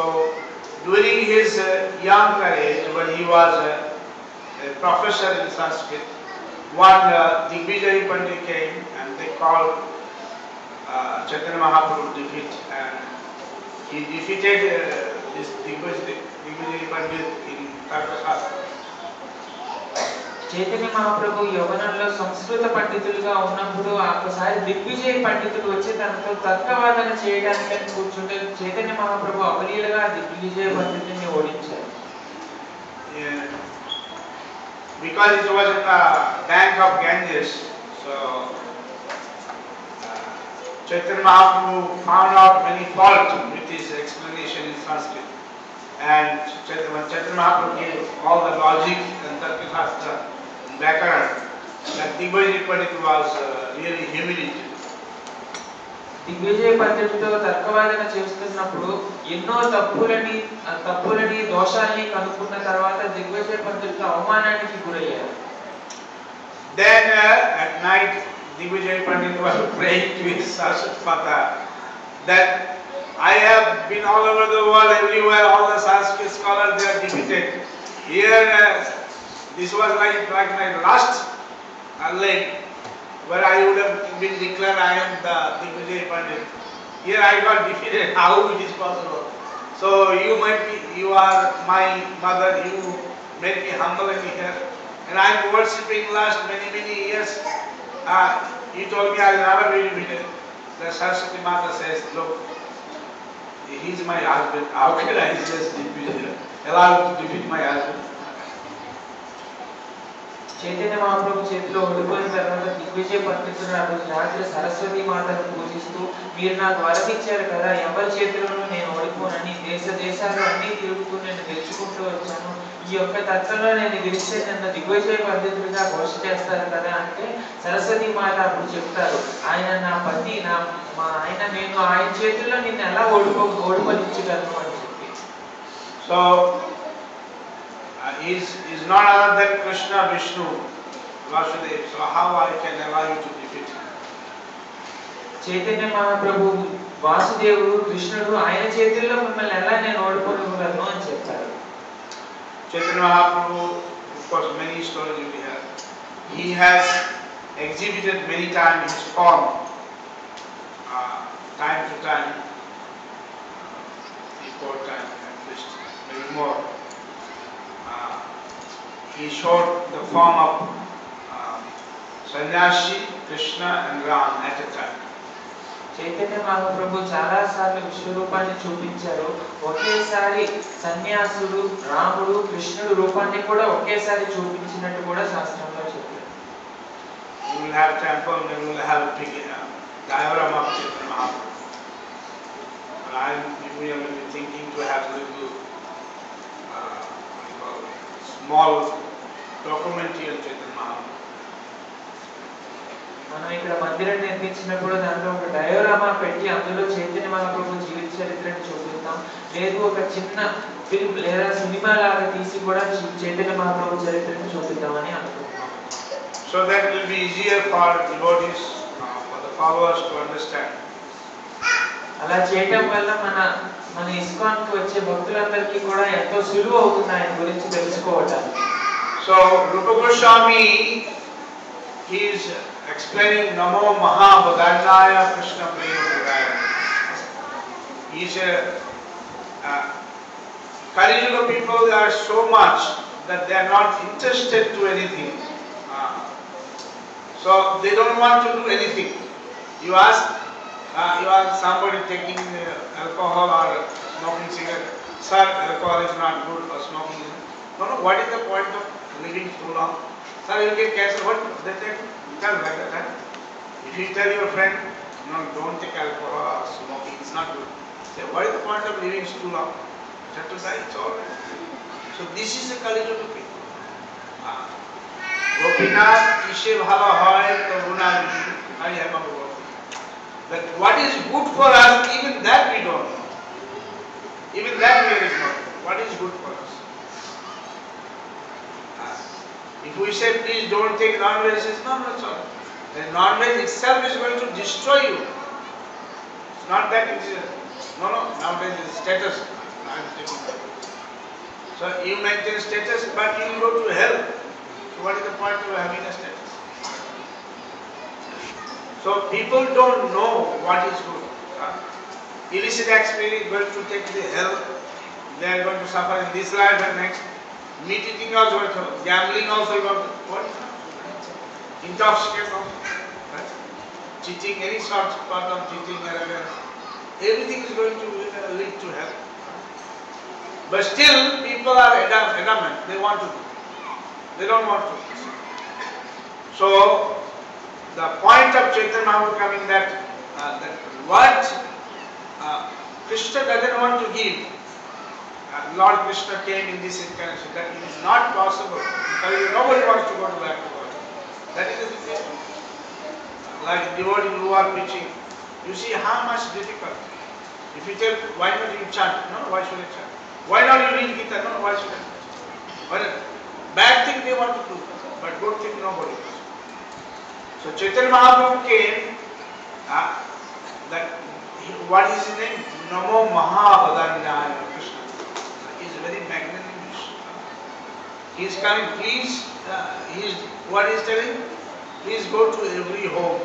during his young age, when he was a professor in Sanskrit, one Digvijay Pandit came and they called Chaitanya Mahaprabhu defeat, and he defeated this Digvijay Pandit in Tarkashastra. Chaitanya Mahaprabhu యవ్వనంలో సంస్కృత పండితులుగా ఉన్నప్పుడు ఒకసారి దిగ్విజయ పండితులు వచ్చి తనతో తర్కవాదన చేయడానికి కూర్చుంటే చైతన్య మహాప్రభు అవలీలగా దిగ్విజయ పండితుడిని ఓడించారు. Because it was in the bank of Ganges, so Chaitanya Mahaprabhu found out many faults with his explanation in Sanskrit, and Chaitanya Mahaprabhu gave all the logic and Tarkashastra and Vyakaran. That Digvijay Pandit was really humiliated. దిగ్విజయ పండితుడితో తర్కవాదన చేస్తున్నప్పుడు ఎన్నో తప్పులని దోషాలని కనుక్కున్న తర్వాత దిగ్విజయ పండితుడు అవమానానికి గురయ్యారు. Then at night Digvijay Pandit was praying to his Saraswati Mata that I have been all over the world, everywhere, all the Sanskrit scholars they are defeated. Here this was like my last leg, where I would have been declared I am the Digvijay Pandit. Here I got defeated. How it is possible? So you are my mother. You made me humble in here, and I am worshipping last many years. You told me I will never be defeated. The Saraswati Mata says, look, he is my husband. How can I just allow him to defeat my husband? Chaitanya Mahaprabhu చేతిలో ఓడిపోయిన తర్వాత దిగ్విజయ పండితుడు ఆ రోజు రాత్రి సరస్వతి మాతను పూజిస్తూ, మీరు నాకు వరం ఇచ్చారు కదా, ఎవరి చేతిలోనూ నేను ఓడిపోనని, దేశాలు అన్ని తిరుగుతూ నేను గెలుచుకుంటూ వచ్చాను, ఈ యొక్క తత్వంలో నేను గెలిస్తే నన్ను దిగ్విజయ పండితుడిగా ఘోష చేస్తారు కదా అంటే, సరస్వతి మాత అప్పుడు చెప్తారు, ఆయన నా పతి, నేను ఆయన చేతుల్లో నిన్ను ఎలా ఓడిపోనించగలను అని చెప్పి. So is not other than Krishna, Vishnu, Vasudeva. So how I can allow you to defeat him? Chaitanya Mahaprabhu వాసుదేవుడు కృష్ణుడు ఆయన చేతుల్లో మిమ్మల్ని ఎలా నేను ఓడిపోగలను అని చెప్తారు. Chaitanya Mahaprabhu, of course, many stories we have. He has exhibited many times his form, time to time, 3-4 times at least, maybe more. He showed the form of Sannyasi, Krishna and Ram at a time. Chaitanya Mahaprabhu చాలా సార్లు విశ్వరూపాన్ని చూపించారు. ఒకేసారి సన్యాసుడు, రాముడు, కృష్ణుడు రూపాన్ని కూడా ఒకేసారి చూపించినట్టు కూడా శాస్త్రంలో చెప్పారు. You will have temple, then you will have a big diorama of Chaitanya Mahaprabhu. We will be thinking to have a little small documentary on Chaitanya Mahaprabhu. మనం ఇక్కడ మందిరం నిర్మించినప్పుడు దాంట్లో ఒక డయోరామా పెట్టి అందులో చైతన్య మహాప్రభు జీవిత చరిత్రను చూపిస్తాం, లేదు ఒక చిన్న ఫిల్మ్ లేదా సినిమా లాగా తీసి కూడా చైతన్య మహాప్రభు చరిత్రను చూపిద్దామని అనుకుంటున్నాం. So that will be easier for devotees, for the followers to understand. అలా చేయటం వల్ల మన ఇస్కాన్కి వచ్చే భక్తులందరికీ కూడా ఎంతో సులువు అవుతుంది ఆయన గురించి తెలుసుకోవటానికి. So Rupa Goswami, he is explaining Namo Mahabhadanaya Krishna Prema Puraya. He said, Kali Yuga people are so much that they are not interested to anything. So they don't want to do anything. You ask somebody taking alcohol or smoking cigarette, sir, alcohol is not good or smoking is no, what is the point of living so long? Sir, you get cancer, what? They tell like that. If you tell your friend, no, don't take alcohol or smoking, it's not good. Say, what is the point of living too long? Just to die, it's all right. So this is the Kali Yuga people. Gopinath, Ishe Bhala Hoy, Karuna Vishi, I have a word. But what is good for us, even that we don't know. Even that we are ignoring. What is good for us? If we say, please don't take non-veg, he says, no, it's all right. The non-veg itself is going to destroy you. It's not that it is, no, non-veg is status. I am taking that. So you maintain status, but you will go to hell. So what is the point of having a status? So people don't know what is good. Illicit experience is going to take the hell. They are going to suffer in this life and next. Meat eating also, gambling also, what? Intoxicant also, right? Cheating, any sort of cheating, everything is going to lead to hell. But still, people are adamant. They want to do. They don't want to. So the point of Chaitanya Mahaprabhu coming that what Krishna doesn't want to give. Lord Krishna came in this incarnation, that it is not possible. Nobody wants to go to back to God. That is the situation. Like devotees who are preaching, you see how much difficult. If you tell, why not you chant? No, why should I chant? Why not you read Gita? No, why should I? But bad thing they want to do, but good thing nobody does. So Chaitanya Mahaprabhu came, what is his name? Namo Mahabhadanaya Krishna. He is very magnanimous. He is coming, please, what he is telling? Please go to every home.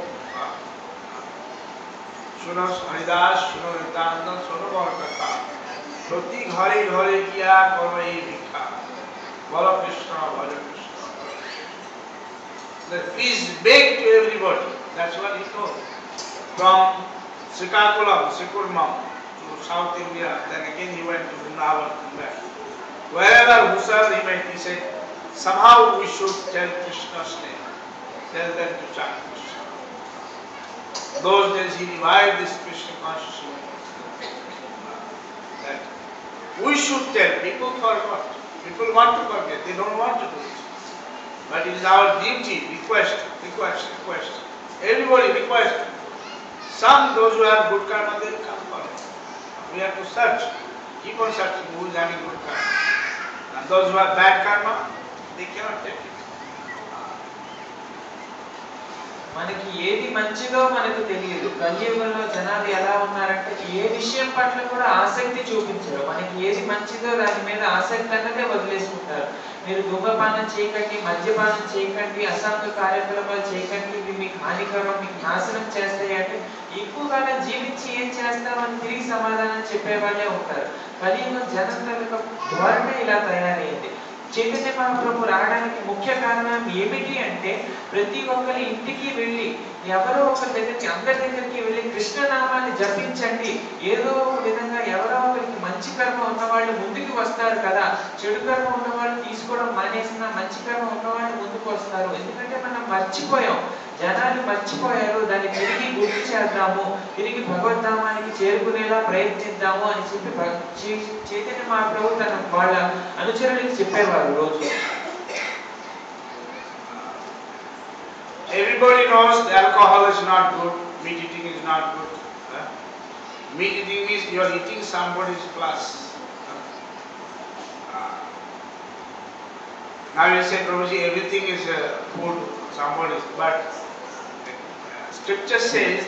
Shuno Haridas, Shuno Nityananda, Shuno Bharkata. Prati ghare ghare kiya karo ei bhikha. Bala Krishna, Bala Krishna. Please beg to everybody. That's what he told. From Srikakulam, Srikurmam to South India, then again he went to Vrindavan and back. Wherever, whosoever he met, he said, somehow we should tell Krishna's name. Tell them to chant Krishna. Those days he revived this Krishna consciousness. That we should tell. People forgot. People want to forget. They don't want to do it. But it is our duty. Request. Everybody request. Some, those who have good karma, they will come for it. We have to search. Keep on searching who is having good karma. And those who have bad karma, they cannot take it. మనకి ఏది మంచిదో మనకు తెలియదు. కలియుగంలో జనాలు ఎలా ఉన్నారంటే ఏ విషయం పట్ల కూడా ఆసక్తి చూపించరు. మనకి ఏది మంచిదో దాని మీద ఆసక్తి అన్నదే వదిలేసుకుంటారు. మీరు ధూమపానం చేయకండి, మద్యపానం చేయకండి, అసాంఘిక కార్యకలాపాలు చేయకండి, ఇవి మీకు హానికరం, మీకు నాశనం చేస్తాయి అంటే ఎక్కువగా జీవించి ఏం చేస్తామని తిరిగి సమాధానం చెప్పే వాళ్ళే ఉంటారు. కలియుగం జనం ధోరణి ఇలా తయారైంది. చైతన్య మహాప్రభు రావడానికి ముఖ్య కారణం ఏమిటి అంటే ప్రతి ఒక్కరి ఇంటికి వెళ్ళి ఎవరో ఒకరి దగ్గరికి, అందరి దగ్గరికి వెళ్ళి కృష్ణనామాన్ని జపించండి. ఏదో ఒక విధంగా ఎవరో ఒకరికి మంచి కర్మ ఉన్నవాళ్ళు ముందుకు వస్తారు కదా, చెడు కర్మ ఉన్నవాళ్ళు తీసుకోవడం మానేసిన మంచి కర్మ ఉన్నవాళ్ళు ముందుకు వస్తారు. ఎందుకంటే మనం మర్చిపోయాం, జనాలు మర్చిపోయారు. దాన్ని తిరిగి గుర్తు చేద్దాము, తిరిగి భగవద్ధామానికి చేరుకునేలా ప్రయత్నిద్దాము అని చెప్పి చైతన్య మహాప్రభు తన వాళ్ళ అనుచరులకు చెప్పేవారు రోజు. Everybody knows that alcohol is not good, meat eating is not good. Meat eating means you are eating somebody's flesh. Now you say, Prabhuji, everything is food, somebody's, but scripture says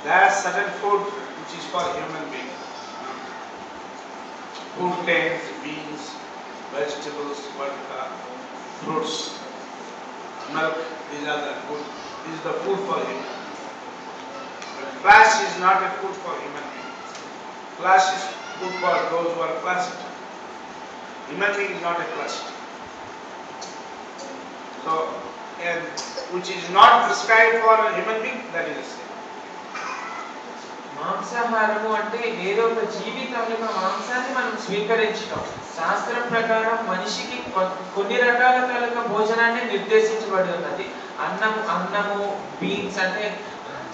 there is certain food which is for human beings. Food grains, beans, vegetables, fruits, milk, these are the food. This is the food for human. But flesh is not a food for human being. Flesh is food for those who are flesh. Human being is not a flesh. So, and which is not prescribed for a human being, that is a sin. మాంసాహారము అంటే ఏదో ఒక జీవి తాలూకా మాంసాన్ని మనం స్వీకరించడం. శాస్త్రం ప్రకారం మనిషికి కొన్ని రకాల తాలూకా భోజనాన్ని నిర్దేశించబడి ఉన్నది. అన్నము, బీన్స్ అంటే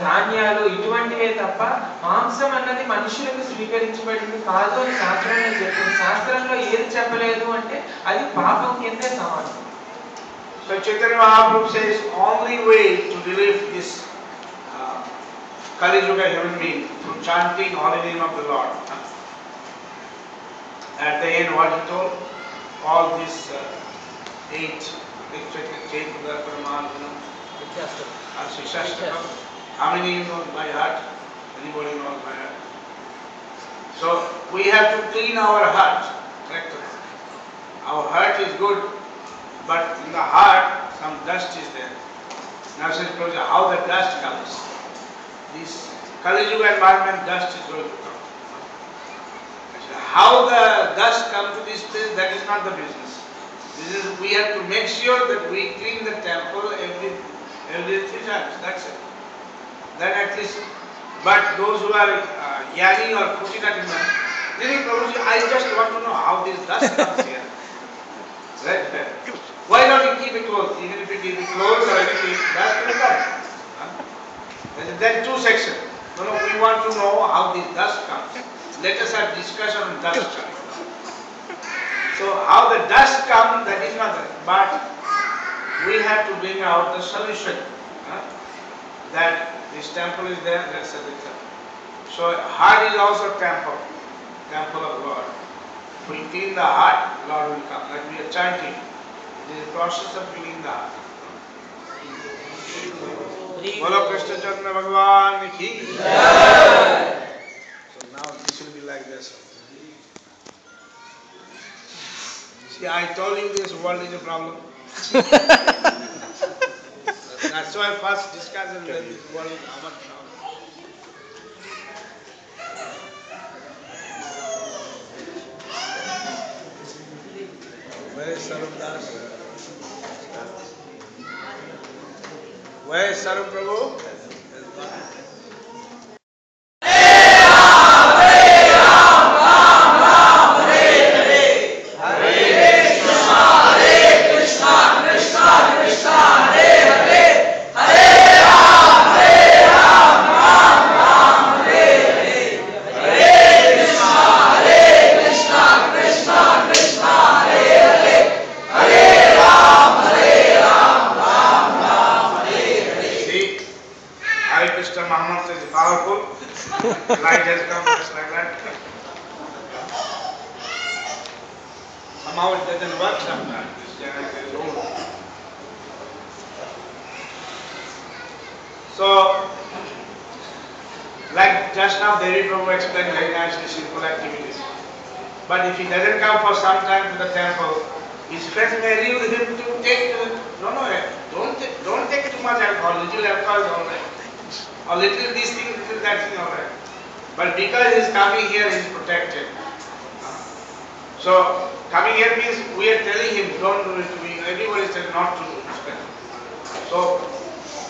ధాన్యాలు, ఇటువంటివే తప్ప మాంసం అన్నది మనుషులకు స్వీకరించబడింది కాదు అని శాస్త్రంలో చెప్పింది. శాస్త్రంలో ఏది చెప్పలేదు అంటే అది పాపం కిందే సమానం. So Chaitanya Mahaprabhu says only way to relieve this Kali Yuga human being through chanting holy name of the Lord. At the end, what he told, all these 8 how many you know by heart? Anybody knows by heart? So we have to clean our heart. Our heart is good, but in the heart some dust is there. Now says how the dust comes. This Kali Yuga environment, dust is going to come. How the dust comes to this place, that is not the business. We have to make sure that we clean the temple every 3 times. That's it. Then at least, but those who are yelling or putting at him, Prabhuji, I just want to know how this dust comes here. Right? Why not you keep it closed? Even if you keep it closed or anything, dust will come. There are 2 sections. No, we want to know how this dust comes. Let us have discussion on dust coming. So how the dust comes, that is not that. But we have to bring out the solution. That this temple is there, that's a temple. So heart is also temple of God. If we clean the heart, Lord will come. Like we are chanting. This is the process of cleaning the heart. Bolo Krishna Chandra Bhagwan ki jai. So now this will be like this. See, I told you this world is a problem. That's why first discussion that this world is our problem. Where is Sarup Das? Where is Sarup Prabhu? Hare Krishna light has come just like that. Somehow it doesn't work sometimes. This generator is old. So, like just now Devi Prabhu explained very nicely simple activities. But if he doesn't come for some time to the temple, his friends may leave him to take, don't take too much alcohol, little alcohol is alright. Or little this thing, little that thing, alright. But because he is coming here, he is protected. So, coming here means we are telling him, don't do it. Everybody is telling not to do it. So,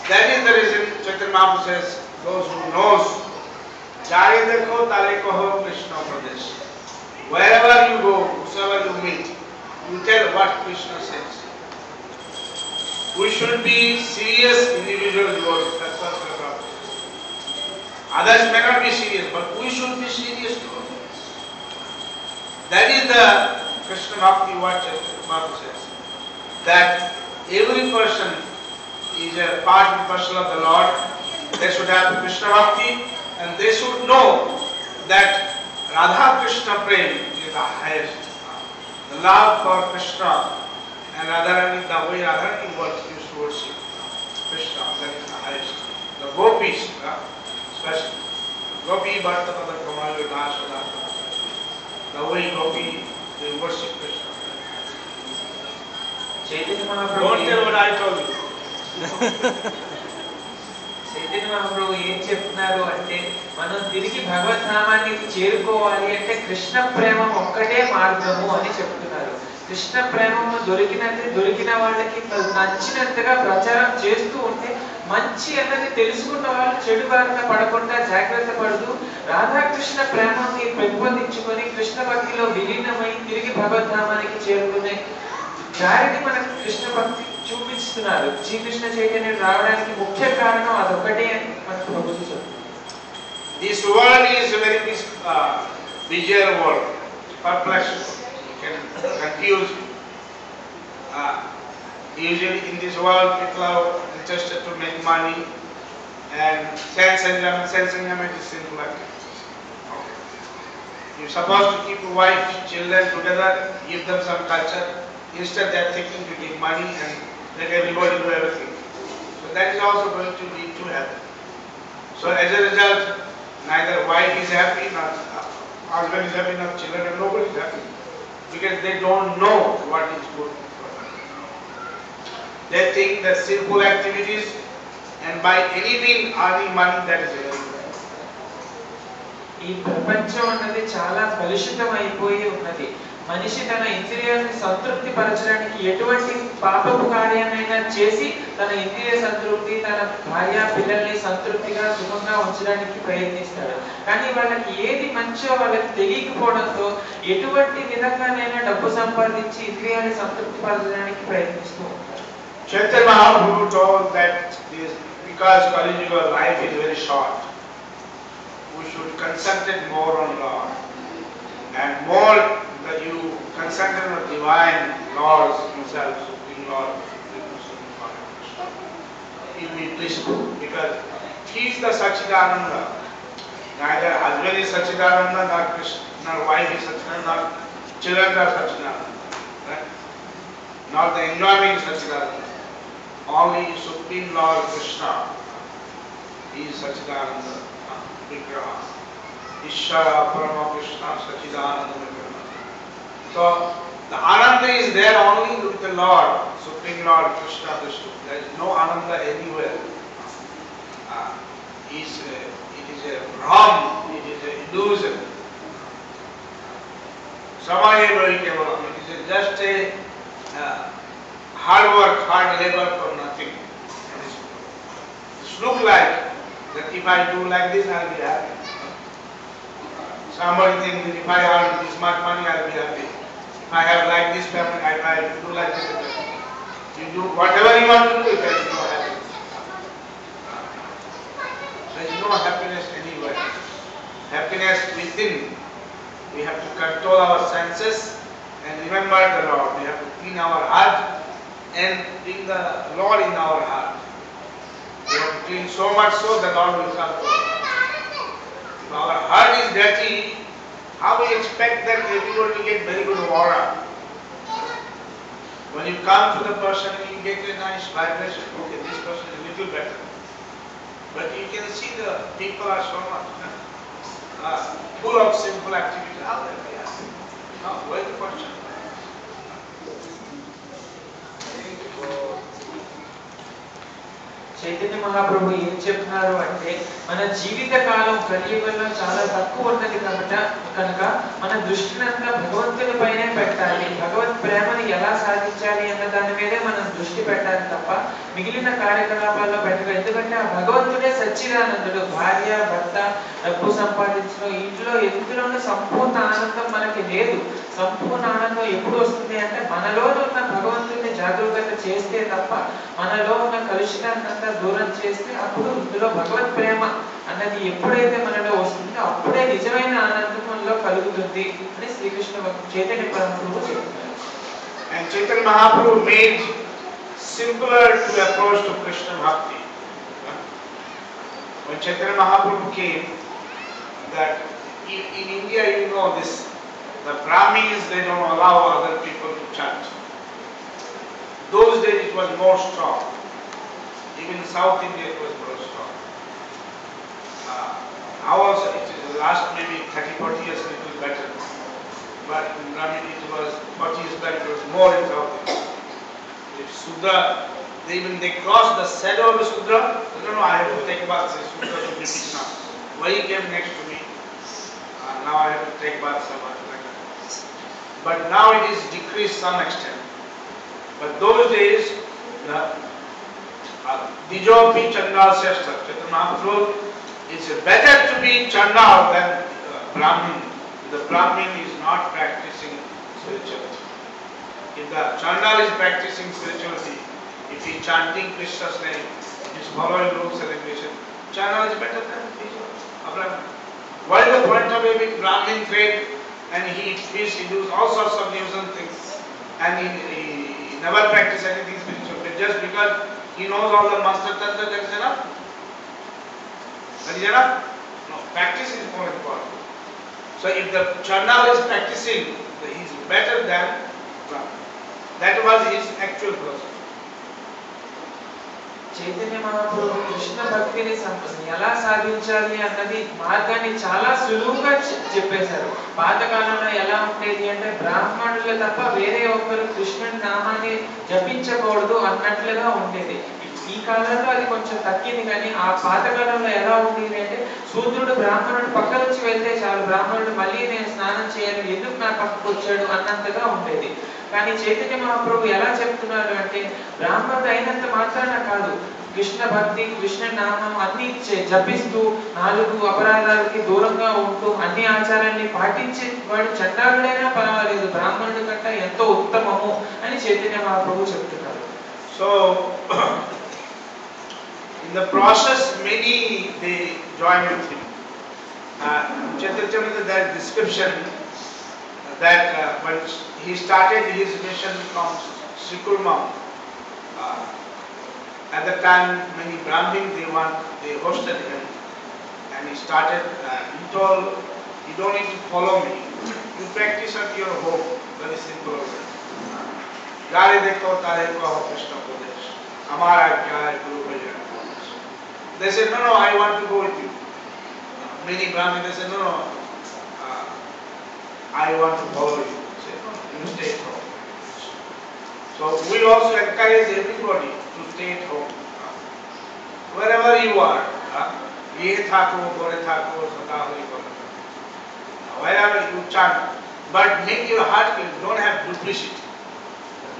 that is the reason Chaitanya Mahaprabhu says, those who knows, Jare dekho tare kaho Krishna Pradesh. Wherever you go, whosoever you meet, you tell what Krishna says. We should be serious individual devotees. That's what Prabhupada says. Others may not be serious, but we should be serious devotees. That is the Krishna Bhakti what Mahaprabhu says. That every person is a part and parcel of the Lord. They should have Krishna Bhakti and they should know that Radha Krishna Prem is the highest. The love for Krishna and Radharani, the way Radharani used to worship Krishna, that is the highest. The gopis, especially Gopi Bharta Pada Kamalu Dasha Dasha. The way gopi, they worship Krishna. Chaitanya Mahaprabhu Don't tell what I told you. Chaitanya Mahaprabhu ఏం చెప్తున్నారు అంటే మనం తిరిగి భగవద్ధామానికి చేరుకోవాలి అంటే కృష్ణ ప్రేమ ఒక్కటే మార్గము అని చెప్తున్నారు. కృష్ణ ప్రేమము దొరికిన వాళ్ళకి నచ్చినంతగా ప్రచారం చేస్తూ ఉంటే మంచి అన్నది తెలుసుకున్న వాళ్ళు చెడు బారిన పడకుండా జాగ్రత్త పడుతూ రాధాకృష్ణ ప్రేమని పెంపొందించుకొని కృష్ణ భక్తిలో విలీనమై తిరిగి భగవద్ధామానికి చేరుకునే దారిని మనకు కృష్ణ భక్తి చూపిస్తున్నారు. శ్రీకృష్ణ చైతన్యుడు రావడానికి ముఖ్య కారణం అదొకటే అని మనకు ప్రభువు చెప్తున్నారు. This world is a very bizarre world, perplexed, confused. Usually in this world people are interested to make money and sense enjoyment is sinful activity. Okay. You're supposed to keep wife, children together, give them some culture. Instead they are thinking to give money and let everybody do everything. So that is also going to lead to health. So as a result, neither wife is happy, not husband is happy, not children, and nobody is happy. Because they don't know what is good for them. They think that sinful activities and by any means earning money, that is very good. ఈ ప్రపంచం అన్నది చాలా కలుషితం అయిపోయి ఉన్నది. మనిషి తన ఇంద్రియాన్ని సంతృప్తి పరచడానికి ఎటువంటి పాపపు కార్యాన్నైనా చేసి తన ఇంద్రియ సంతృప్తి, తన భార్య పిల్లల్ని సంతృప్తిగా సుఖంగా ఉంచడానికి ప్రయత్నిస్తాడు. కానీ వాళ్ళకి ఏది మంచో వాళ్ళకి తెలియకపోవడంతో ఎటువంటి విధంగానైనా డబ్బు సంపాదించి ఇంద్రియాన్ని సంతృప్తి పరచడానికి ప్రయత్నిస్తూ ఉంటారు. Chaitanya Mahaprabhu told that because Kali Yuga life is very short, we should concentrate more on Lord and more that you concentrate on divine Lord Himself, Supreme Lord, He will be blissful because He is the Sachidananda. Neither husband is Sachidananda, nor Krishna, nor wife is Sachidananda, nor children are Sachidananda. Right? Not the enjoyment is Sachidananda. Only Supreme Lord Krishna is Sachidananda Vigraha. Ishvara Parama Krishna Sachidananda Vigraha. So the Ananda is there only with the Lord, Supreme Lord Krishna Vishnu. There is no Ananda anywhere. It is a wrong, it is an illusion. Samaya Kevalam. It is just a hard work, hard labor for nothing. It looks like that if I do like this, I will be happy. Somebody thinks that if I earn this much money, I will be happy. If I have like this family, I will do like this. You do whatever you want to do, there is no happiness. There is no happiness anywhere. Happiness within. We have to control our senses and remember the Lord. We have to clean our heart and bring the Lord in our heart. We have to clean so much so the Lord will come. If our heart is dirty, how we expect that everybody will get very good aura? When you come to the person, you get a nice vibration. Okay, this person is a little better. But you can see the people are so much full of simple activities. How they are? Now, where is the question? Chaitanya Mahaprabhu ఏం చెప్తున్నారు అంటే మన జీవిత కాలం కలియుగంలో చాలా తక్కువ ఉన్నది కనుక మన దృష్టిని అంతా భగవంతుని పైనే పెట్టాలి. భగవత్ ప్రేమని ఎలా సాధించాలి అన్న దాని మీదే మనం దృష్టి పెట్టాలి తప్ప మిగిలిన కార్యకలాపాల్లో పెట్టాలి. ఎందుకంటే ఆ భగవంతుడే సచ్చిదానందుడు. భార్య భర్త డబ్బు సంపాదించడం ఇంట్లో ఎందులోనూ సంపూర్ణ ఆనందం మనకి లేదు. సంపూర్ణ ఆనందం ఎప్పుడు వస్తుంది అంటే మనలో ఉన్న భగవంతుడిని జాగరూకత చేస్తే తప్ప, మనలో ఉన్న కలుషితాన్ని దూరం చేస్తే అప్పుడు ఇందులో భగవత్ ప్రేమ అన్నది ఎప్పుడైతే మనలో వస్తుందో అప్పుడే నిజమైన ఆనందం మనలో కలుగుతుంది అని శ్రీకృష్ణ చైతన్య మహాప్రభు చెప్తున్నారు. And Chaitanya Mahaprabhu made simpler to approach to Krishna Bhakti. When Chaitanya Mahaprabhu came, that in India you know this, the Brahmins they don't allow other people to chant. Those days it was more strong. Even in South India it was more strong. Now also it is the last maybe 30-40 years it was better. But in Brahmin it was 40 years back it was more in South India. If Sudra, they crossed the shadow of the Sudra, no, I have to take bath, say Sudra should be now. Why he came next to me? Now I have to take bath somewhat like that. But now it is decreased some extent. But those days, Dijopi Chandal Seshta, Chaitanya Mahaprabhu, it's better to be Chandal than Brahmin. The Brahmin is not practicing spirituality. If the Chandal is practicing spirituality, if he is chanting Krishna's name, if he is following rules and regulations, Chandal is better than Brahmin. What is the point of having Brahmin trade and he feeds, he does all sorts of nuisance things and he never practice anything spiritual? But just because he knows all the master tantra, that is enough? That is enough? No, practice is more important. So if the Chandal is practicing, he is better than Brahmin. That was his actual person. Chaitanya Mahaprabhu Krishna భక్తిని ఎలా సాధించాలి అన్నది మార్గాన్ని చాలా సులువుగా చెప్పేశారు. పాతకాలంలో ఎలా ఉండేది అంటే బ్రాహ్మణులు తప్ప వేరే ఒక్కరు కృష్ణుని నామాన్ని జపించకూడదు అన్నట్లుగా ఉండేది. ఈ కాలంలో అది కొంచెం తగ్గింది. కానీ ఆ పాతకాలంలో ఎలా ఉండేది అంటే శూద్రుడు బ్రాహ్మణుడు పక్క నుంచి వెళ్తే చాలు, బ్రాహ్మణుడు మళ్ళీ నేను స్నానం చేయాలి, ఎందుకు నా పక్కకు వచ్చాడు అన్నంతగా ఉండేది. కానీ చైతన్య మహాప్రభు ఎలా చెప్తున్నారు అంటే బ్రాహ్మణుడు అయినంత మాత్రాన కాదు, కృష్ణ భక్తి కృష్ణ నామం అన్ని జపిస్తూ 4 అపరాధాలకి దూరంగా ఉంటూ అన్ని ఆచారాన్ని పాటించే వాడు చండాలుడైనా పర్వాలేదు, బ్రాహ్మణుడి కంటే ఎంతో ఉత్తమము అని చైతన్య మహాప్రభు చెప్తున్నారు. So in the process many they join with him. Chaitanya, there is description that when he started his mission from Srikurmam, at that time many Brahmins they hosted him and he started, he told, you don't need to follow me, you practice at your home, very simple. Jare dekho tare kaho Krishna Kodesh, Amara kya hai Guru Bhajan. They said, no, I want to go with you. Many Brahmins, they said, no, I want to follow you. They said, no, you stay at home. So we also encourage everybody to stay at home. Wherever you are, ye thako, gore thako, sadahari gore. Wherever you chant, but make your heart clean, don't have duplicity.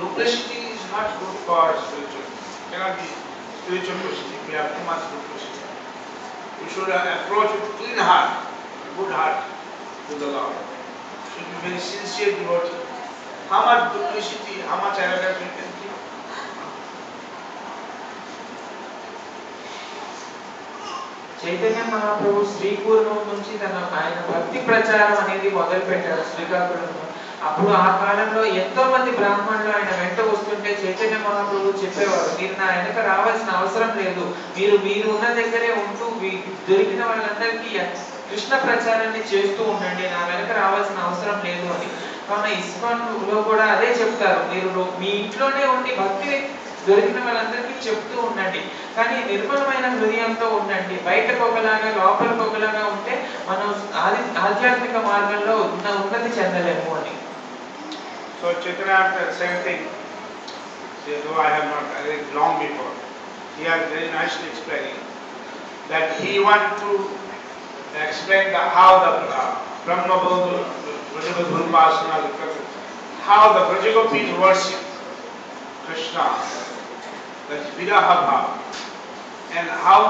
Duplicity is not good for spirituality. Cannot be spiritual duplicity. We have too much duplicity. We should approach with clean heart, good heart to the Lord. Should be very sincere devotee. How much duplicity, how much arrogance we can keep? Chaitanya Mahaprabhu Srikurmam నుంచి ఆయన భక్తి ప్రచారం అనేది మొదలు పెట్టారు శ్రీకాకుళంలో. అప్పుడు ఆ కాలంలో ఎంతో మంది బ్రాహ్మణులు ఆయన వెంట వస్తుంటే చైతన్య మహాప్రభు చెప్పేవారు, మీరు నా వెనక రావాల్సిన అవసరం లేదు, మీరు ఉన్న దగ్గరే ఉంటూ దొరికిన వాళ్ళందరికీ కృష్ణ ప్రచారాన్ని చేస్తూ ఉండండి, నా వెనక రావాల్సిన అవసరం లేదు అని. కావున ఇస్కాన్ లో కూడా అదే చెప్తారు, మీరు మీ ఇంట్లోనే ఉండి భక్తి దొరికిన వాళ్ళందరికీ చెప్తూ ఉండండి, కానీ నిర్మలమైన హృదయంతో ఉండండి. బయటకు ఒకలాగా లోపలికి ఒకలాగా ఉంటే మనం ఆధ్యాత్మిక మార్గంలో ఉన్నతి చెందలేము అని. So Chaitanya said same thing. Though I have not read long before, he has very nicely explaining that he wanted to explain how the Brahma Brajagopal how the Brajagopis worship Krishna, that is Viraha Bhava, and how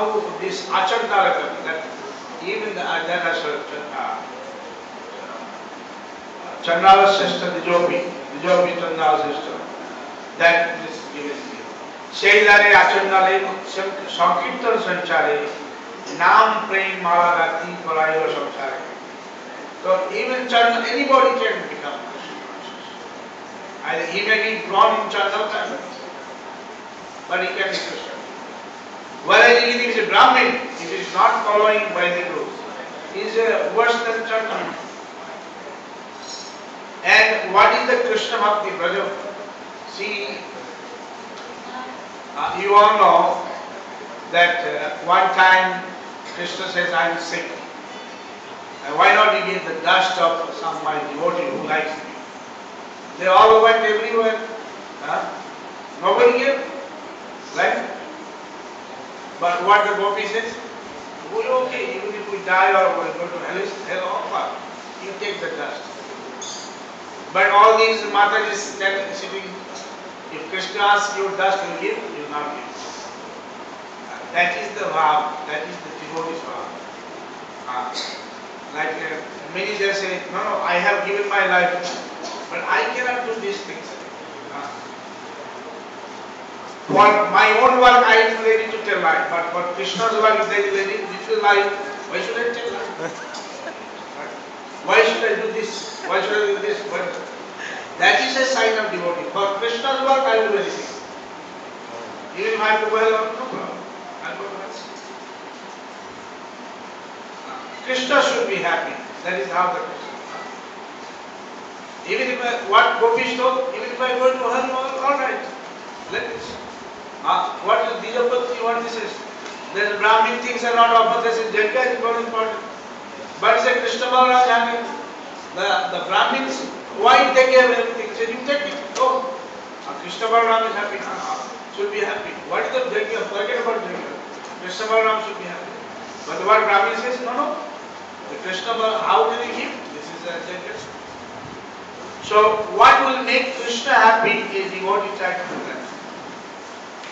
this Achandalaka, that even that as Chandala sister, Dijobi Chandala sister, that is given here. Shailare Achandale Sankirtan Sanchare Nam Prem Mala Gati Parayo Samsare. So even Chandala, anybody can become Krishna conscious. Either he may be born in Chandala, but he can be Krishna. Whereas if he is a Brahmin, if he is not following by the rules, he is worse than Chandala. And what is the Krishna Bhakti Braja? See, you all know that one time Krishna says, I am sick. And why not you give the dust of some my devotee who likes me? They all went everywhere. Nobody gave. Right? But what the Gopi says, we okay, even if we die or we go to hell or what, you take the dust. But all these Matajis sitting, if Krishna asks you dust, you give, you will not give. That is the vow, that is the devotee's vow. Like many they say, no, I have given my life, but I cannot do these things. For my own work, I am ready to tell life, but for Krishna's work, if there is a little life, why should I tell life? Why should I do this? Why should I do this? But that is a sign of devotee. For Krishna's work, I will do anything. Even if I have to go hell, no problem. I will go to hell. Krishna should be happy. That is how the Krishna. Even if what Gopi told, even if I go to hell, all right. Let it. What is Dijapati? What this is? Then Brahmin things are not offered. This is Jagga is very important. But it's a Krishna Balaram happy. The Brahmins, why they gave everything? Said you take it. Oh, Krishna Balaram is happy. Should be happy. What is the Jagga? Forget about Jagga. Krishna Balaram should be happy. But the word Brahmin says no. The Krishna Balaram, how can he give? This is a Jagga. So what will make Krishna happy is devotee try to do that.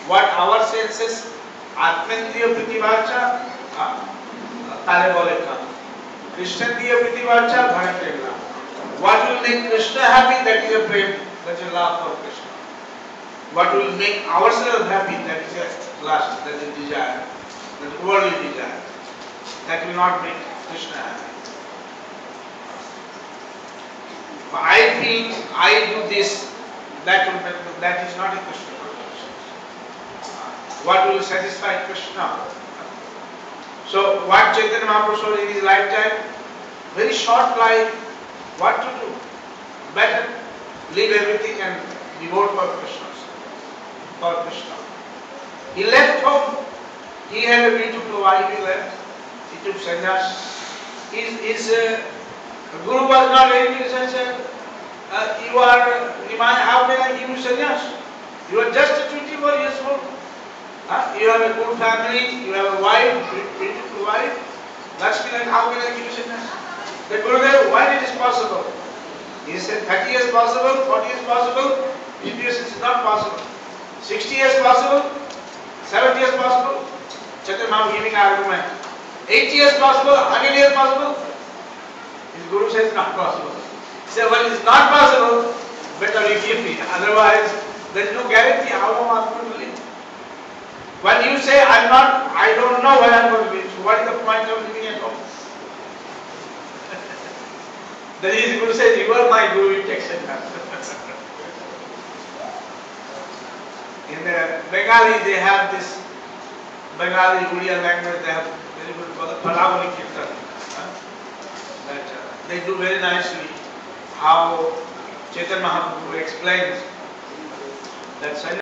What our senses, Atmendriya Prithivacha, Tale Bole Kam. Krishnendriya Prithivacha, Bharatela. What will make Krishna happy? That is a prem, that is a love for Krishna. What will make ourselves happy? That is a lust, that is a desire, that is worldly desire. That will not make Krishna happy. I feel I do this, that is not a Krishna consciousness. What will satisfy Krishna? So what Chaitanya Mahaprabhu showed in his lifetime, very short life, what to do? Better leave everything and devote for Krishna. For Krishna. He left home. He had a beautiful wife. He left. He took sannyas. His Guru was not ready to say, how can I give you sannyas? You are just 24 years old. You have a good family, you have a wife, beautiful wife. Lakshmi, how can I give you sannyas? The Gurudev, when it is possible? He said 30 years possible, 40 years possible, 50 years is not possible. 60 years possible, 70 years possible. Chaitanya Mahaprabhu giving argument. 80 years possible, 100 years possible. His Guru says not possible. He said, when it is not possible, better you give me. Otherwise, there is no guarantee how long I am going to live. When you say, I don't know when I am going to live, so what is the point of living at home? Then his Guru says, you are my Guru, you take sannyas. In the Bengali, they have this Bengali Uriya language, they have very good Palavali Kirtan. that they do very nicely how Chaitanya Mahaprabhu explains that